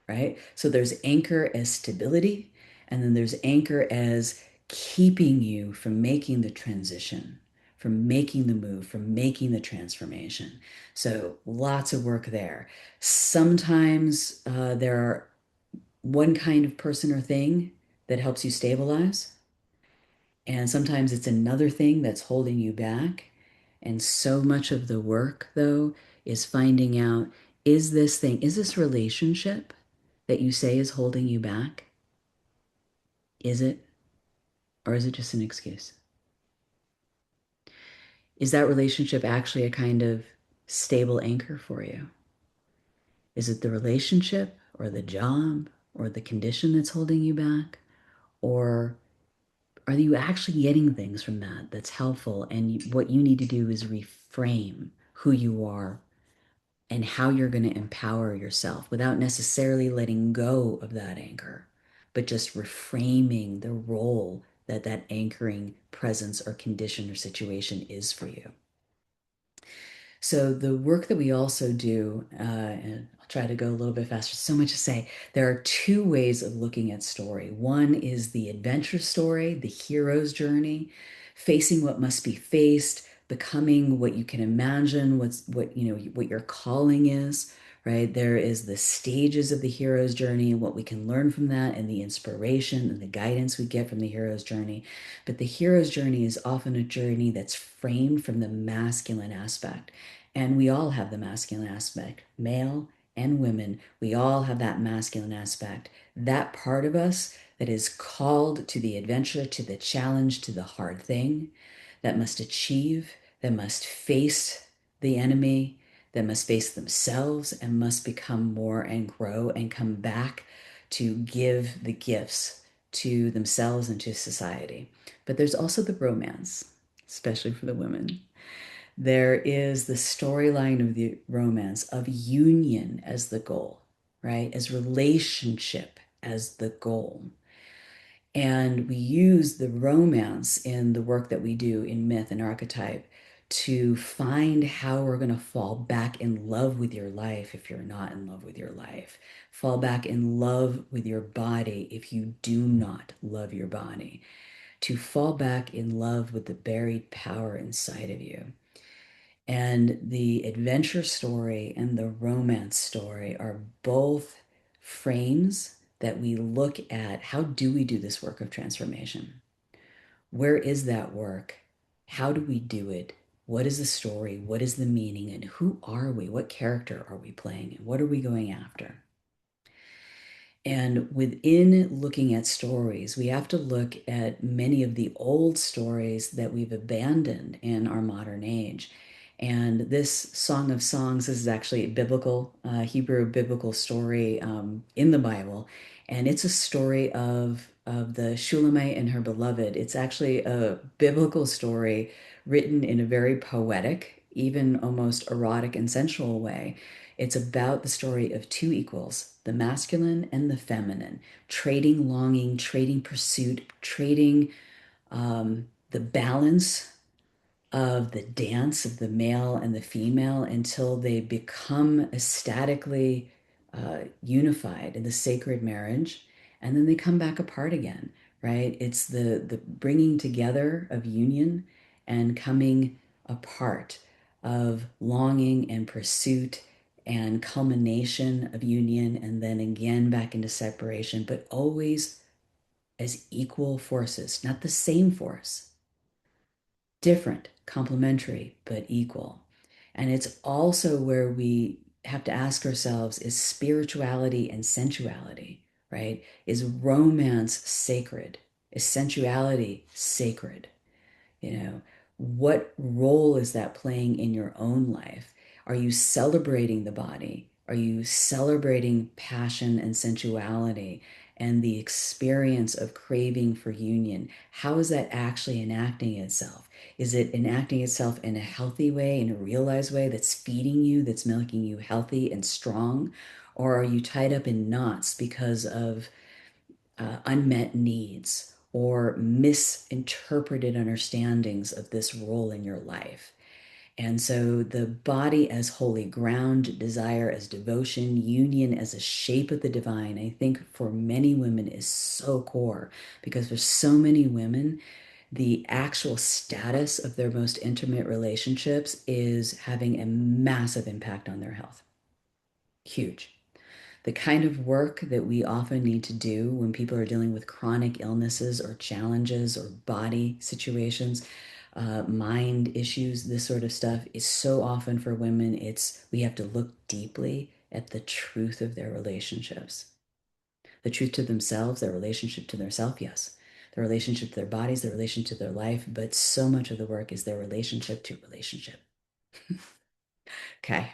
right? So there's anchor as stability, and then there's anchor as keeping you from making the transition, from making the move, from making the transformation. So lots of work there. Sometimes there are one kind of person or thing that helps you stabilize. And sometimes it's another thing that's holding you back. And so much of the work, though, is finding out, is this thing, is this relationship that you say is holding you back? Is it? Or is it just an excuse? Is that relationship actually a kind of stable anchor for you? Is it the relationship or the job or the condition that's holding you back? Or are you actually getting things from that that's helpful? And what you need to do is reframe who you are and how you're going to empower yourself without necessarily letting go of that anchor, but just reframing the role that that anchoring presence or condition or situation is for you. So the work that we also do, and I'll try to go a little bit faster, so much to say. There are two ways of looking at story. One is the adventure story, the hero's journey, facing what must be faced, becoming what you can imagine, what your calling is, right? There is the stages of the hero's journey and what we can learn from that, and the inspiration and the guidance we get from the hero's journey. But the hero's journey is often a journey that's framed from the masculine aspect. And we all have the masculine aspect, male and women. We all have that masculine aspect, that part of us that is called to the adventure, to the challenge, to the hard thing, that must achieve, that must face the enemy, that must face themselves and must become more and grow and come back to give the gifts to themselves and to society. But there's also the romance, especially for the women. There is the storyline of the romance of union as the goal, right? As relationship as the goal. And we use the romance in the work that we do in myth and archetype to find how we're going to fall back in love with your life if you're not in love with your life. Fall back in love with your body if you do not love your body. To fall back in love with the buried power inside of you. And the adventure story and the romance story are both frames that we look at. How do we do this work of transformation? Where is that work? How do we do it? What is the story? What is the meaning? And who are we? What character are we playing? And what are we going after? And within looking at stories, we have to look at many of the old stories that we've abandoned in our modern age. And this Song of Songs is actually a biblical, Hebrew biblical story in the Bible. And it's a story of the Shulamite and her beloved. It's actually a biblical story written in a very poetic, even almost erotic and sensual way. It's about the story of two equals, the masculine and the feminine, trading longing, trading pursuit, trading the balance of the dance of the male and the female until they become ecstatically unified in the sacred marriage, and then they come back apart again, right? It's the bringing together of union and coming apart of longing and pursuit and culmination of union, and then again back into separation, but always as equal forces, not the same force, different, complementary, but equal. And it's also where we have to ask ourselves, is spirituality and sensuality, right? Is romance sacred? Is sensuality sacred? You know, what role is that playing in your own life? Are you celebrating the body? Are you celebrating passion and sensuality and the experience of craving for union? How is that actually enacting itself? Is it enacting itself in a healthy way, in a realized way that's feeding you, that's making you healthy and strong? Or are you tied up in knots because of unmet needs or misinterpreted understandings of this role in your life? And so the body as holy ground, desire as devotion, union as a shape of the divine, I think for many women is so core, because for so many women, the actual status of their most intimate relationships is having a massive impact on their health. Huge. The kind of work that we often need to do when people are dealing with chronic illnesses or challenges or body situations, mind issues, this sort of stuff is so often for women, it's we have to look deeply at the truth of their relationships, the truth to themselves, their relationship to their self, yes, their relationship to their bodies, their relationship to their life, but so much of the work is their relationship to relationship. Okay.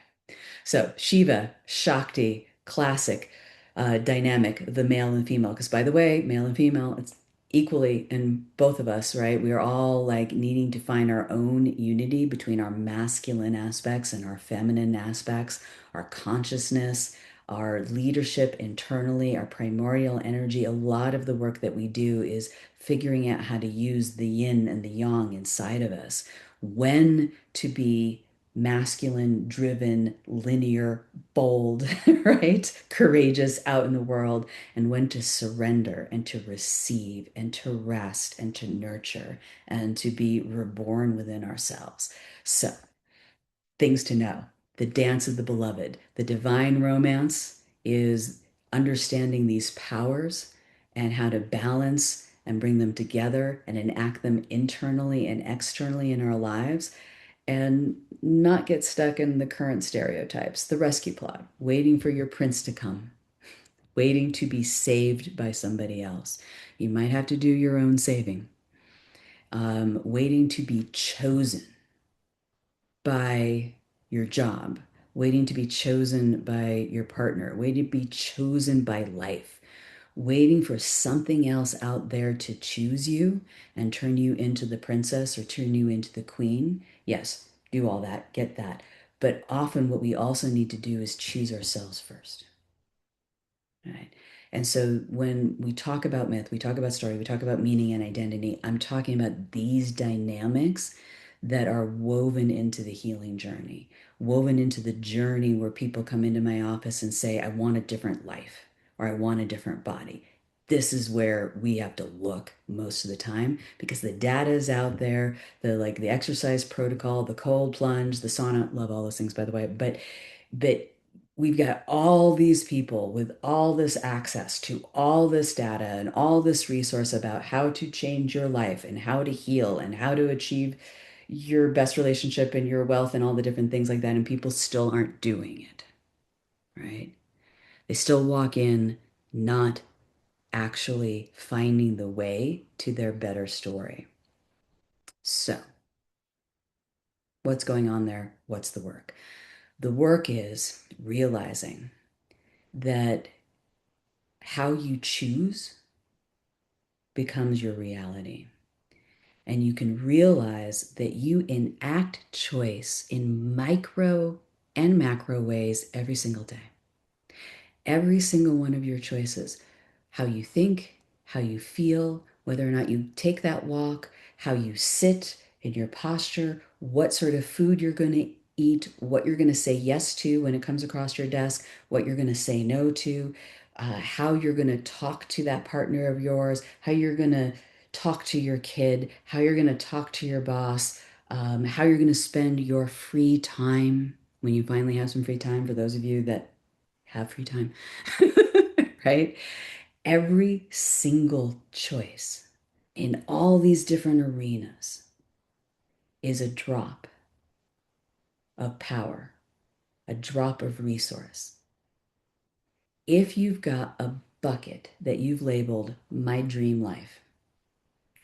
So Shiva, Shakti, classic, dynamic, the male and female. Because by the way, male and female, it's equally in both of us, right? We are all like needing to find our own unity between our masculine aspects and our feminine aspects, our consciousness, our leadership internally, our primordial energy. A lot of the work that we do is figuring out how to use the yin and the yang inside of us, when to be masculine, driven, linear, bold, right? Courageous out in the world, and when to surrender and to receive and to rest and to nurture and to be reborn within ourselves. So, things to know: the dance of the beloved, the divine romance is understanding these powers and how to balance and bring them together and enact them internally and externally in our lives, and not get stuck in the current stereotypes. The rescue plot, waiting for your prince to come, waiting to be saved by somebody else. You might have to do your own saving. Waiting to be chosen by your job, waiting to be chosen by your partner, waiting to be chosen by life, waiting for something else out there to choose you and turn you into the princess or turn you into the queen. Yes, do all that, get that. But often what we also need to do is choose ourselves first. Right. And so when we talk about myth, we talk about story, we talk about meaning and identity, I'm talking about these dynamics that are woven into the healing journey, woven into the journey where people come into my office and say, I want a different life or I want a different body. This is where we have to look most of the time because the data is out there, the exercise protocol, the cold plunge, the sauna, love all those things by the way, but we've got all these people with all this access to all this data and all this resource about how to change your life and how to heal and how to achieve your best relationship and your wealth and all the different things like that. And people still aren't doing it, right? They still walk in not actually finding the way to their better story. So, what's going on there? What's the work? The work is realizing that how you choose becomes your reality. And you can realize that you enact choice in micro and macro ways every single day. Every single one of your choices, how you think, how you feel, whether or not you take that walk, how you sit in your posture, what sort of food you're going to eat, what you're going to say yes to when it comes across your desk, what you're going to say no to, how you're going to talk to that partner of yours, how you're going to talk to your kid, how you're going to talk to your boss, how you're going to spend your free time when you finally have some free time, for those of you that have free time, right? Every single choice in all these different arenas is a drop of power, a drop of resource. If you've got a bucket that you've labeled my dream life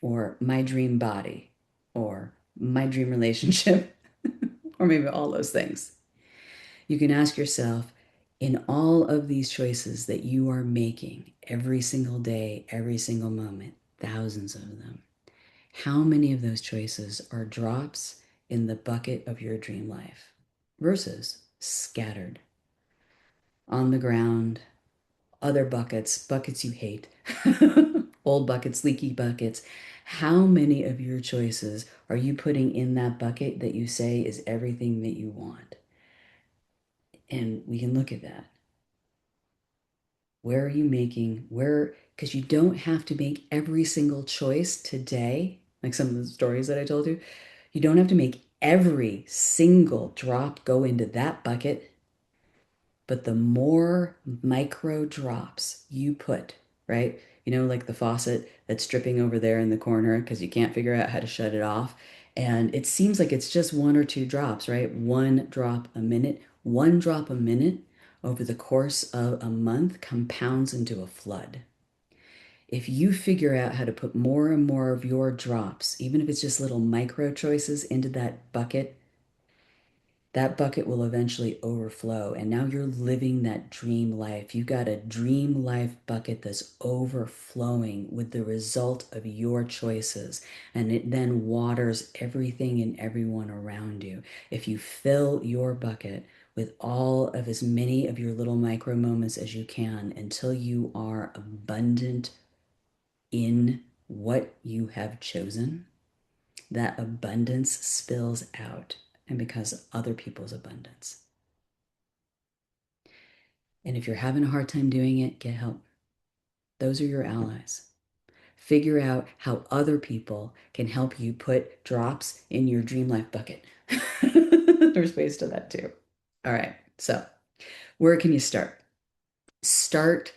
or my dream body or my dream relationship, or maybe all those things, you can ask yourself, in all of these choices that you are making every single day, every single moment, thousands of them, how many of those choices are drops in the bucket of your dream life versus scattered on the ground, other buckets, buckets you hate, old buckets, leaky buckets? How many of your choices are you putting in that bucket that you say is everything that you want? And we can look at that. Where are you making, where, because you don't have to make every single choice today, like some of the stories that I told you. You don't have to make every single drop go into that bucket, but the more micro drops you put, right? Like the faucet that's dripping over there in the corner because you can't figure out how to shut it off. And it seems like it's just one or two drops, right? One drop a minute, one drop a minute over the course of a month compounds into a flood. If you figure out how to put more and more of your drops, even if it's just little micro choices, into that bucket will eventually overflow. And now you're living that dream life. You got a dream life bucket that's overflowing with the result of your choices. And it then waters everything and everyone around you. If you fill your bucket with all of as many of your little micro moments as you can until you are abundant in what you have chosen, that abundance spills out and becomes other people's abundance. And if you're having a hard time doing it, get help. Those are your allies. Figure out how other people can help you put drops in your dream life bucket. There's ways to that too. All right. So, where can you start? Start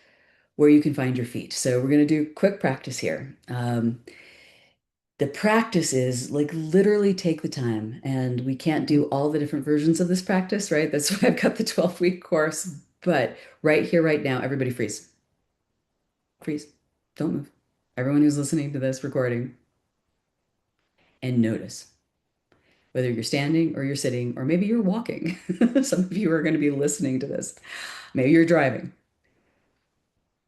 where you can find your feet. So, we're going to do quick practice here. The practice is like literally take the time, and we can't do all the different versions of this practice, right? That's why I've got the 12-week course. But right here, right now, everybody freeze. Freeze. Don't move. Everyone who's listening to this recording, and notice whether you're standing or you're sitting, or maybe you're walking. Some of you are going to be listening to this. Maybe you're driving.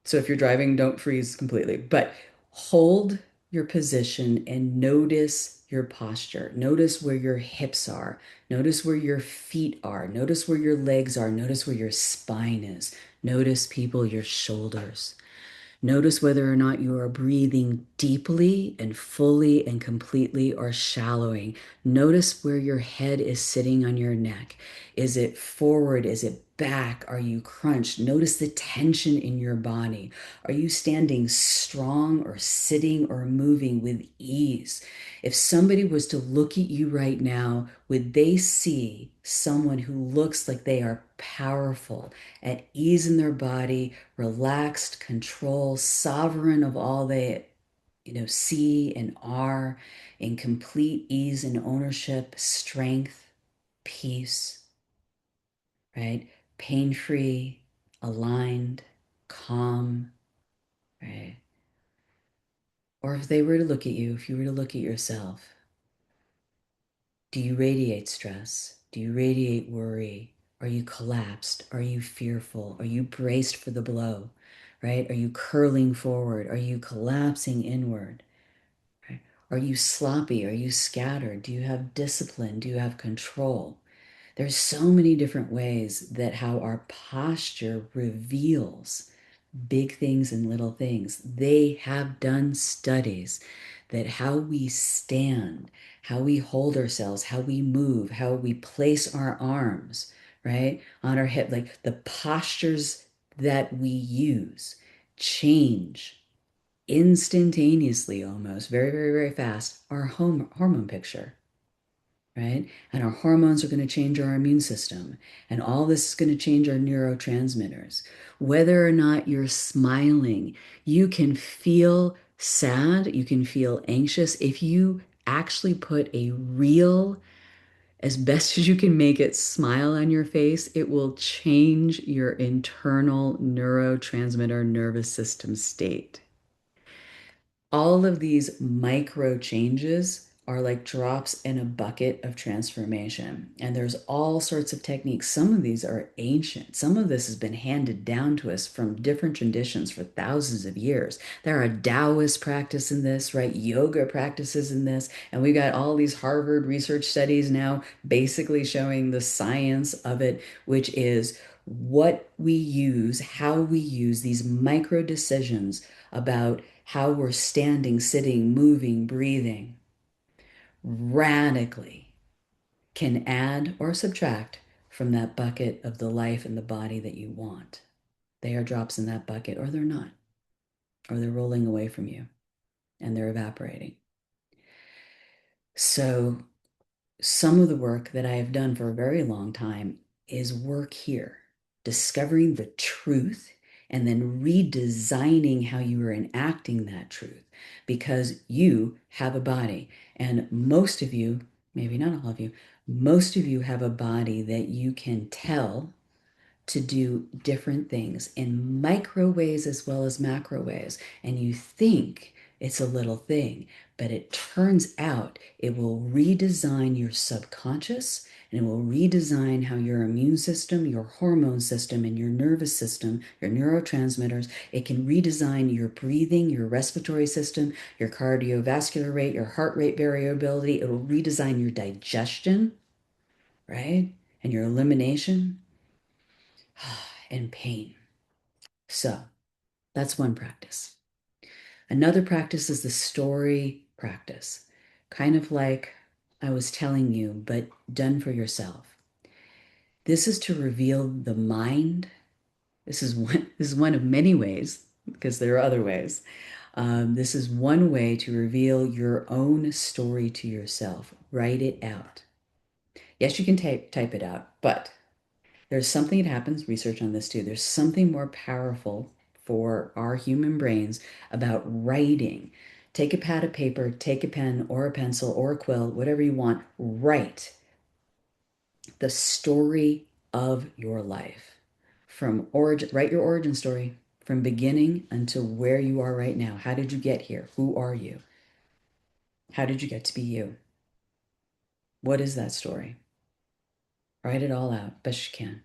So if you're driving, don't freeze completely, but hold your position and notice your posture. Notice where your hips are. Notice where your feet are. Notice where your legs are. Notice where your spine is. Notice, people, your shoulders. Notice whether or not you are breathing deeply and fully and completely, or shallowing. Notice where your head is sitting on your neck. Is it forward? Is it back? Are you crunched? Notice the tension in your body. Are you standing strong or sitting or moving with ease? If somebody was to look at you right now, would they see someone who looks like they are powerful, at ease in their body, relaxed, control, sovereign of all they, see and are, in complete ease and ownership, strength, peace, right? Pain-free, aligned, calm, right? Or if they were to look at you, if you were to look at yourself, do you radiate stress? Do you radiate worry? Are you collapsed? Are you fearful? Are you braced for the blow? Right? Are you curling forward? Are you collapsing inward? Right? Are you sloppy? Are you scattered? Do you have discipline? Do you have control? There's so many different ways that how our posture reveals big things and little things. They have done studies that how we stand, how we hold ourselves, how we move, how we place our arms, right, on our hip, like the postures that we use change instantaneously, almost very, very, very fast, our hormone picture, right? And our hormones are going to change our immune system. And all this is going to change our neurotransmitters. Whether or not you're smiling, you can feel sad, you can feel anxious. If you actually put a real, as best as you can make it, smile on your face, it will change your internal neurotransmitter nervous system state. All of these micro changes are like drops in a bucket of transformation. And there's all sorts of techniques. Some of these are ancient. Some of this has been handed down to us from different traditions for thousands of years. There are Taoist practice in this, right? Yoga practices in this. And we got all these Harvard research studies now basically showing the science of it, which is what we use, how we use these micro decisions about how we're standing, sitting, moving, breathing, radically can add or subtract from that bucket of the life and the body that you want. They are drops in that bucket, or they're not, or they're rolling away from you and they're evaporating. So, some of the work that I have done for a very long time is work here, discovering the truth and then redesigning how you are enacting that truth, because you have a body. And most of you, maybe not all of you, most of you have a body that you can tell to do different things in micro ways as well as macro ways. And you think it's a little thing, but it turns out it will redesign your subconscious and it will redesign how your immune system, your hormone system, and your nervous system, your neurotransmitters, it can redesign your breathing, your respiratory system, your cardiovascular rate, your heart rate variability. It will redesign your digestion, right? And your elimination and pain. So that's one practice. Another practice is the story practice, kind of like I was telling you, but done for yourself. This is to reveal the mind. This is one of many ways, because there are other ways. This is one way to reveal your own story to yourself. Write it out. Yes, you can type it out, but there's something that happens, research on this too. There's something more powerful for our human brains about writing. Take a pad of paper, take a pen or a pencil or a quill, whatever you want. Write the story of your life from origin, write your origin story from beginning until where you are right now. How did you get here? Who are you? How did you get to be you? What is that story? Write it all out, best you can.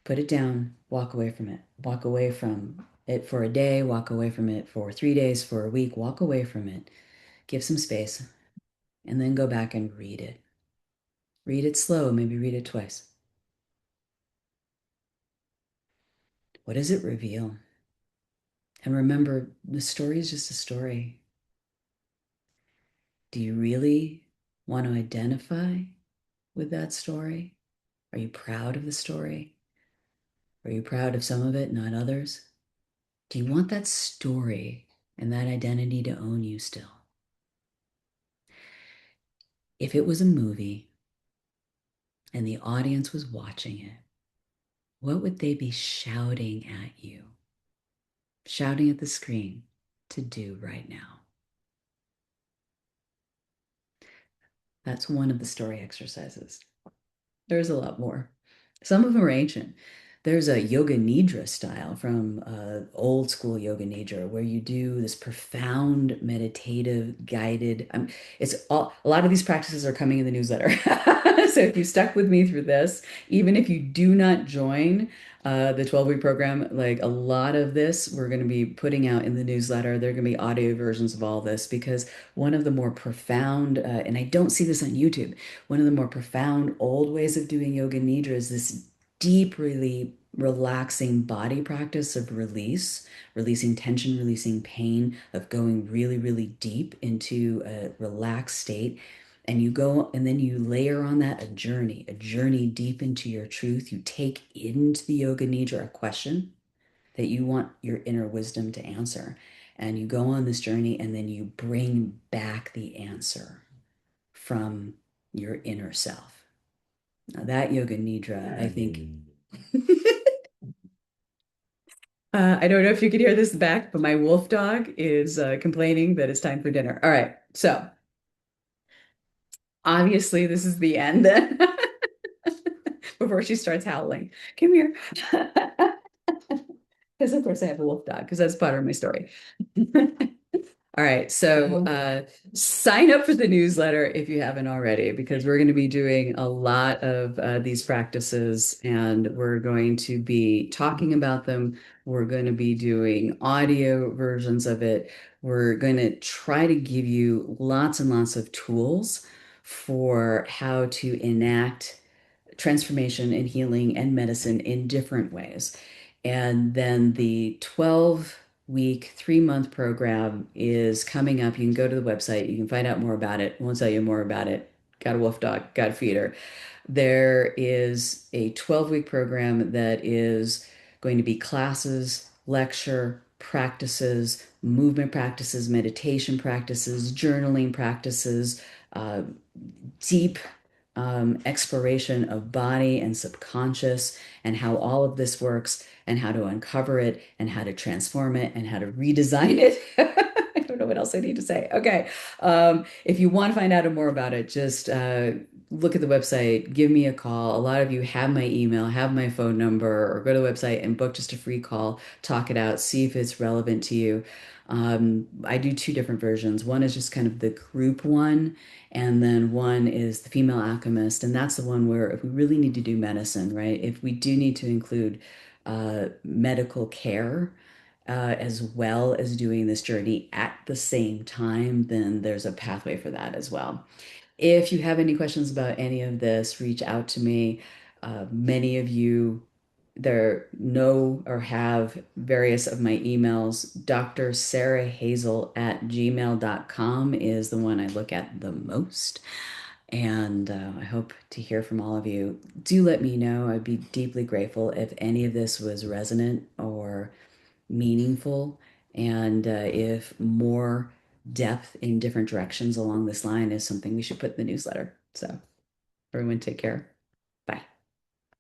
Put it down, walk away from it. Walk away from it for a day, walk away from it for 3 days, for a week, walk away from it. Give some space, and then go back and read it. Read it slow, maybe read it twice. What does it reveal? And remember, the story is just a story. Do you really want to identify with that story? Are you proud of the story? Are you proud of some of it, not others? Do you want that story and that identity to own you still? If it was a movie and the audience was watching it, what would they be shouting at you, shouting at the screen to do right now? That's one of the story exercises. There's a lot more. Some of them are ancient. There's a yoga nidra style from old school yoga nidra where you do this profound meditative guided. It's all a lot of these practices are coming in the newsletter. So if you stuck with me through this, even if you do not join the 12-week program, like a lot of this we're going to be putting out in the newsletter. There are going to be audio versions of all this because one of the more profound, and I don't see this on YouTube, one of the more profound old ways of doing yoga nidra is this deep, really relaxing body practice of release, releasing tension, releasing pain, of going really, really deep into a relaxed state. And you go, and then you layer on that a journey deep into your truth. You take into the yoga nidra a question that you want your inner wisdom to answer. And you go on this journey, and then you bring back the answer from your inner self. Now, that yoga nidra, I think. I don't know if you could hear this back, but my wolf dog is complaining that it's time for dinner. All right. So obviously, this is the end then before she starts howling. Come here. Because, of course, I have a wolf dog because that's part of my story. All right, so sign up for the newsletter if you haven't already, because we're going to be doing a lot of these practices and we're going to be talking about them. We're going to be doing audio versions of it. We're going to try to give you lots and lots of tools for how to enact transformation and healing and medicine in different ways. And then the 12-week, 3-month program is coming up. You can go to the website, you can find out more about it. We'll tell you more about it. Got a wolf dog, got a feeder. There is a 12-week program that is going to be classes, lecture, practices, movement practices, meditation practices, journaling practices, uh, deep exploration of body and subconscious and how all of this works and how to uncover it and how to transform it and how to redesign it. I don't know what else I need to say. Okay. If you want to find out more about it, just look at the website, give me a call. A lot of you have my email, have my phone number, or go to the website and book just a free call, talk it out, see if it's relevant to you. I do two different versions. One is just kind of the group one, and then one is the female alchemist. And that's the one where if we really need to do medicine, right? If we do need to include medical care, as well as doing this journey at the same time, then there's a pathway for that as well. If you have any questions about any of this, reach out to me. Many of you there know or have various of my emails. Dr. Sarah Hazel at gmail.com is the one I look at the most. And I hope to hear from all of you. Do let me know. I'd be deeply grateful if any of this was resonant or meaningful, and if more depth in different directions along this line is something we should put in the newsletter. So, everyone, take care.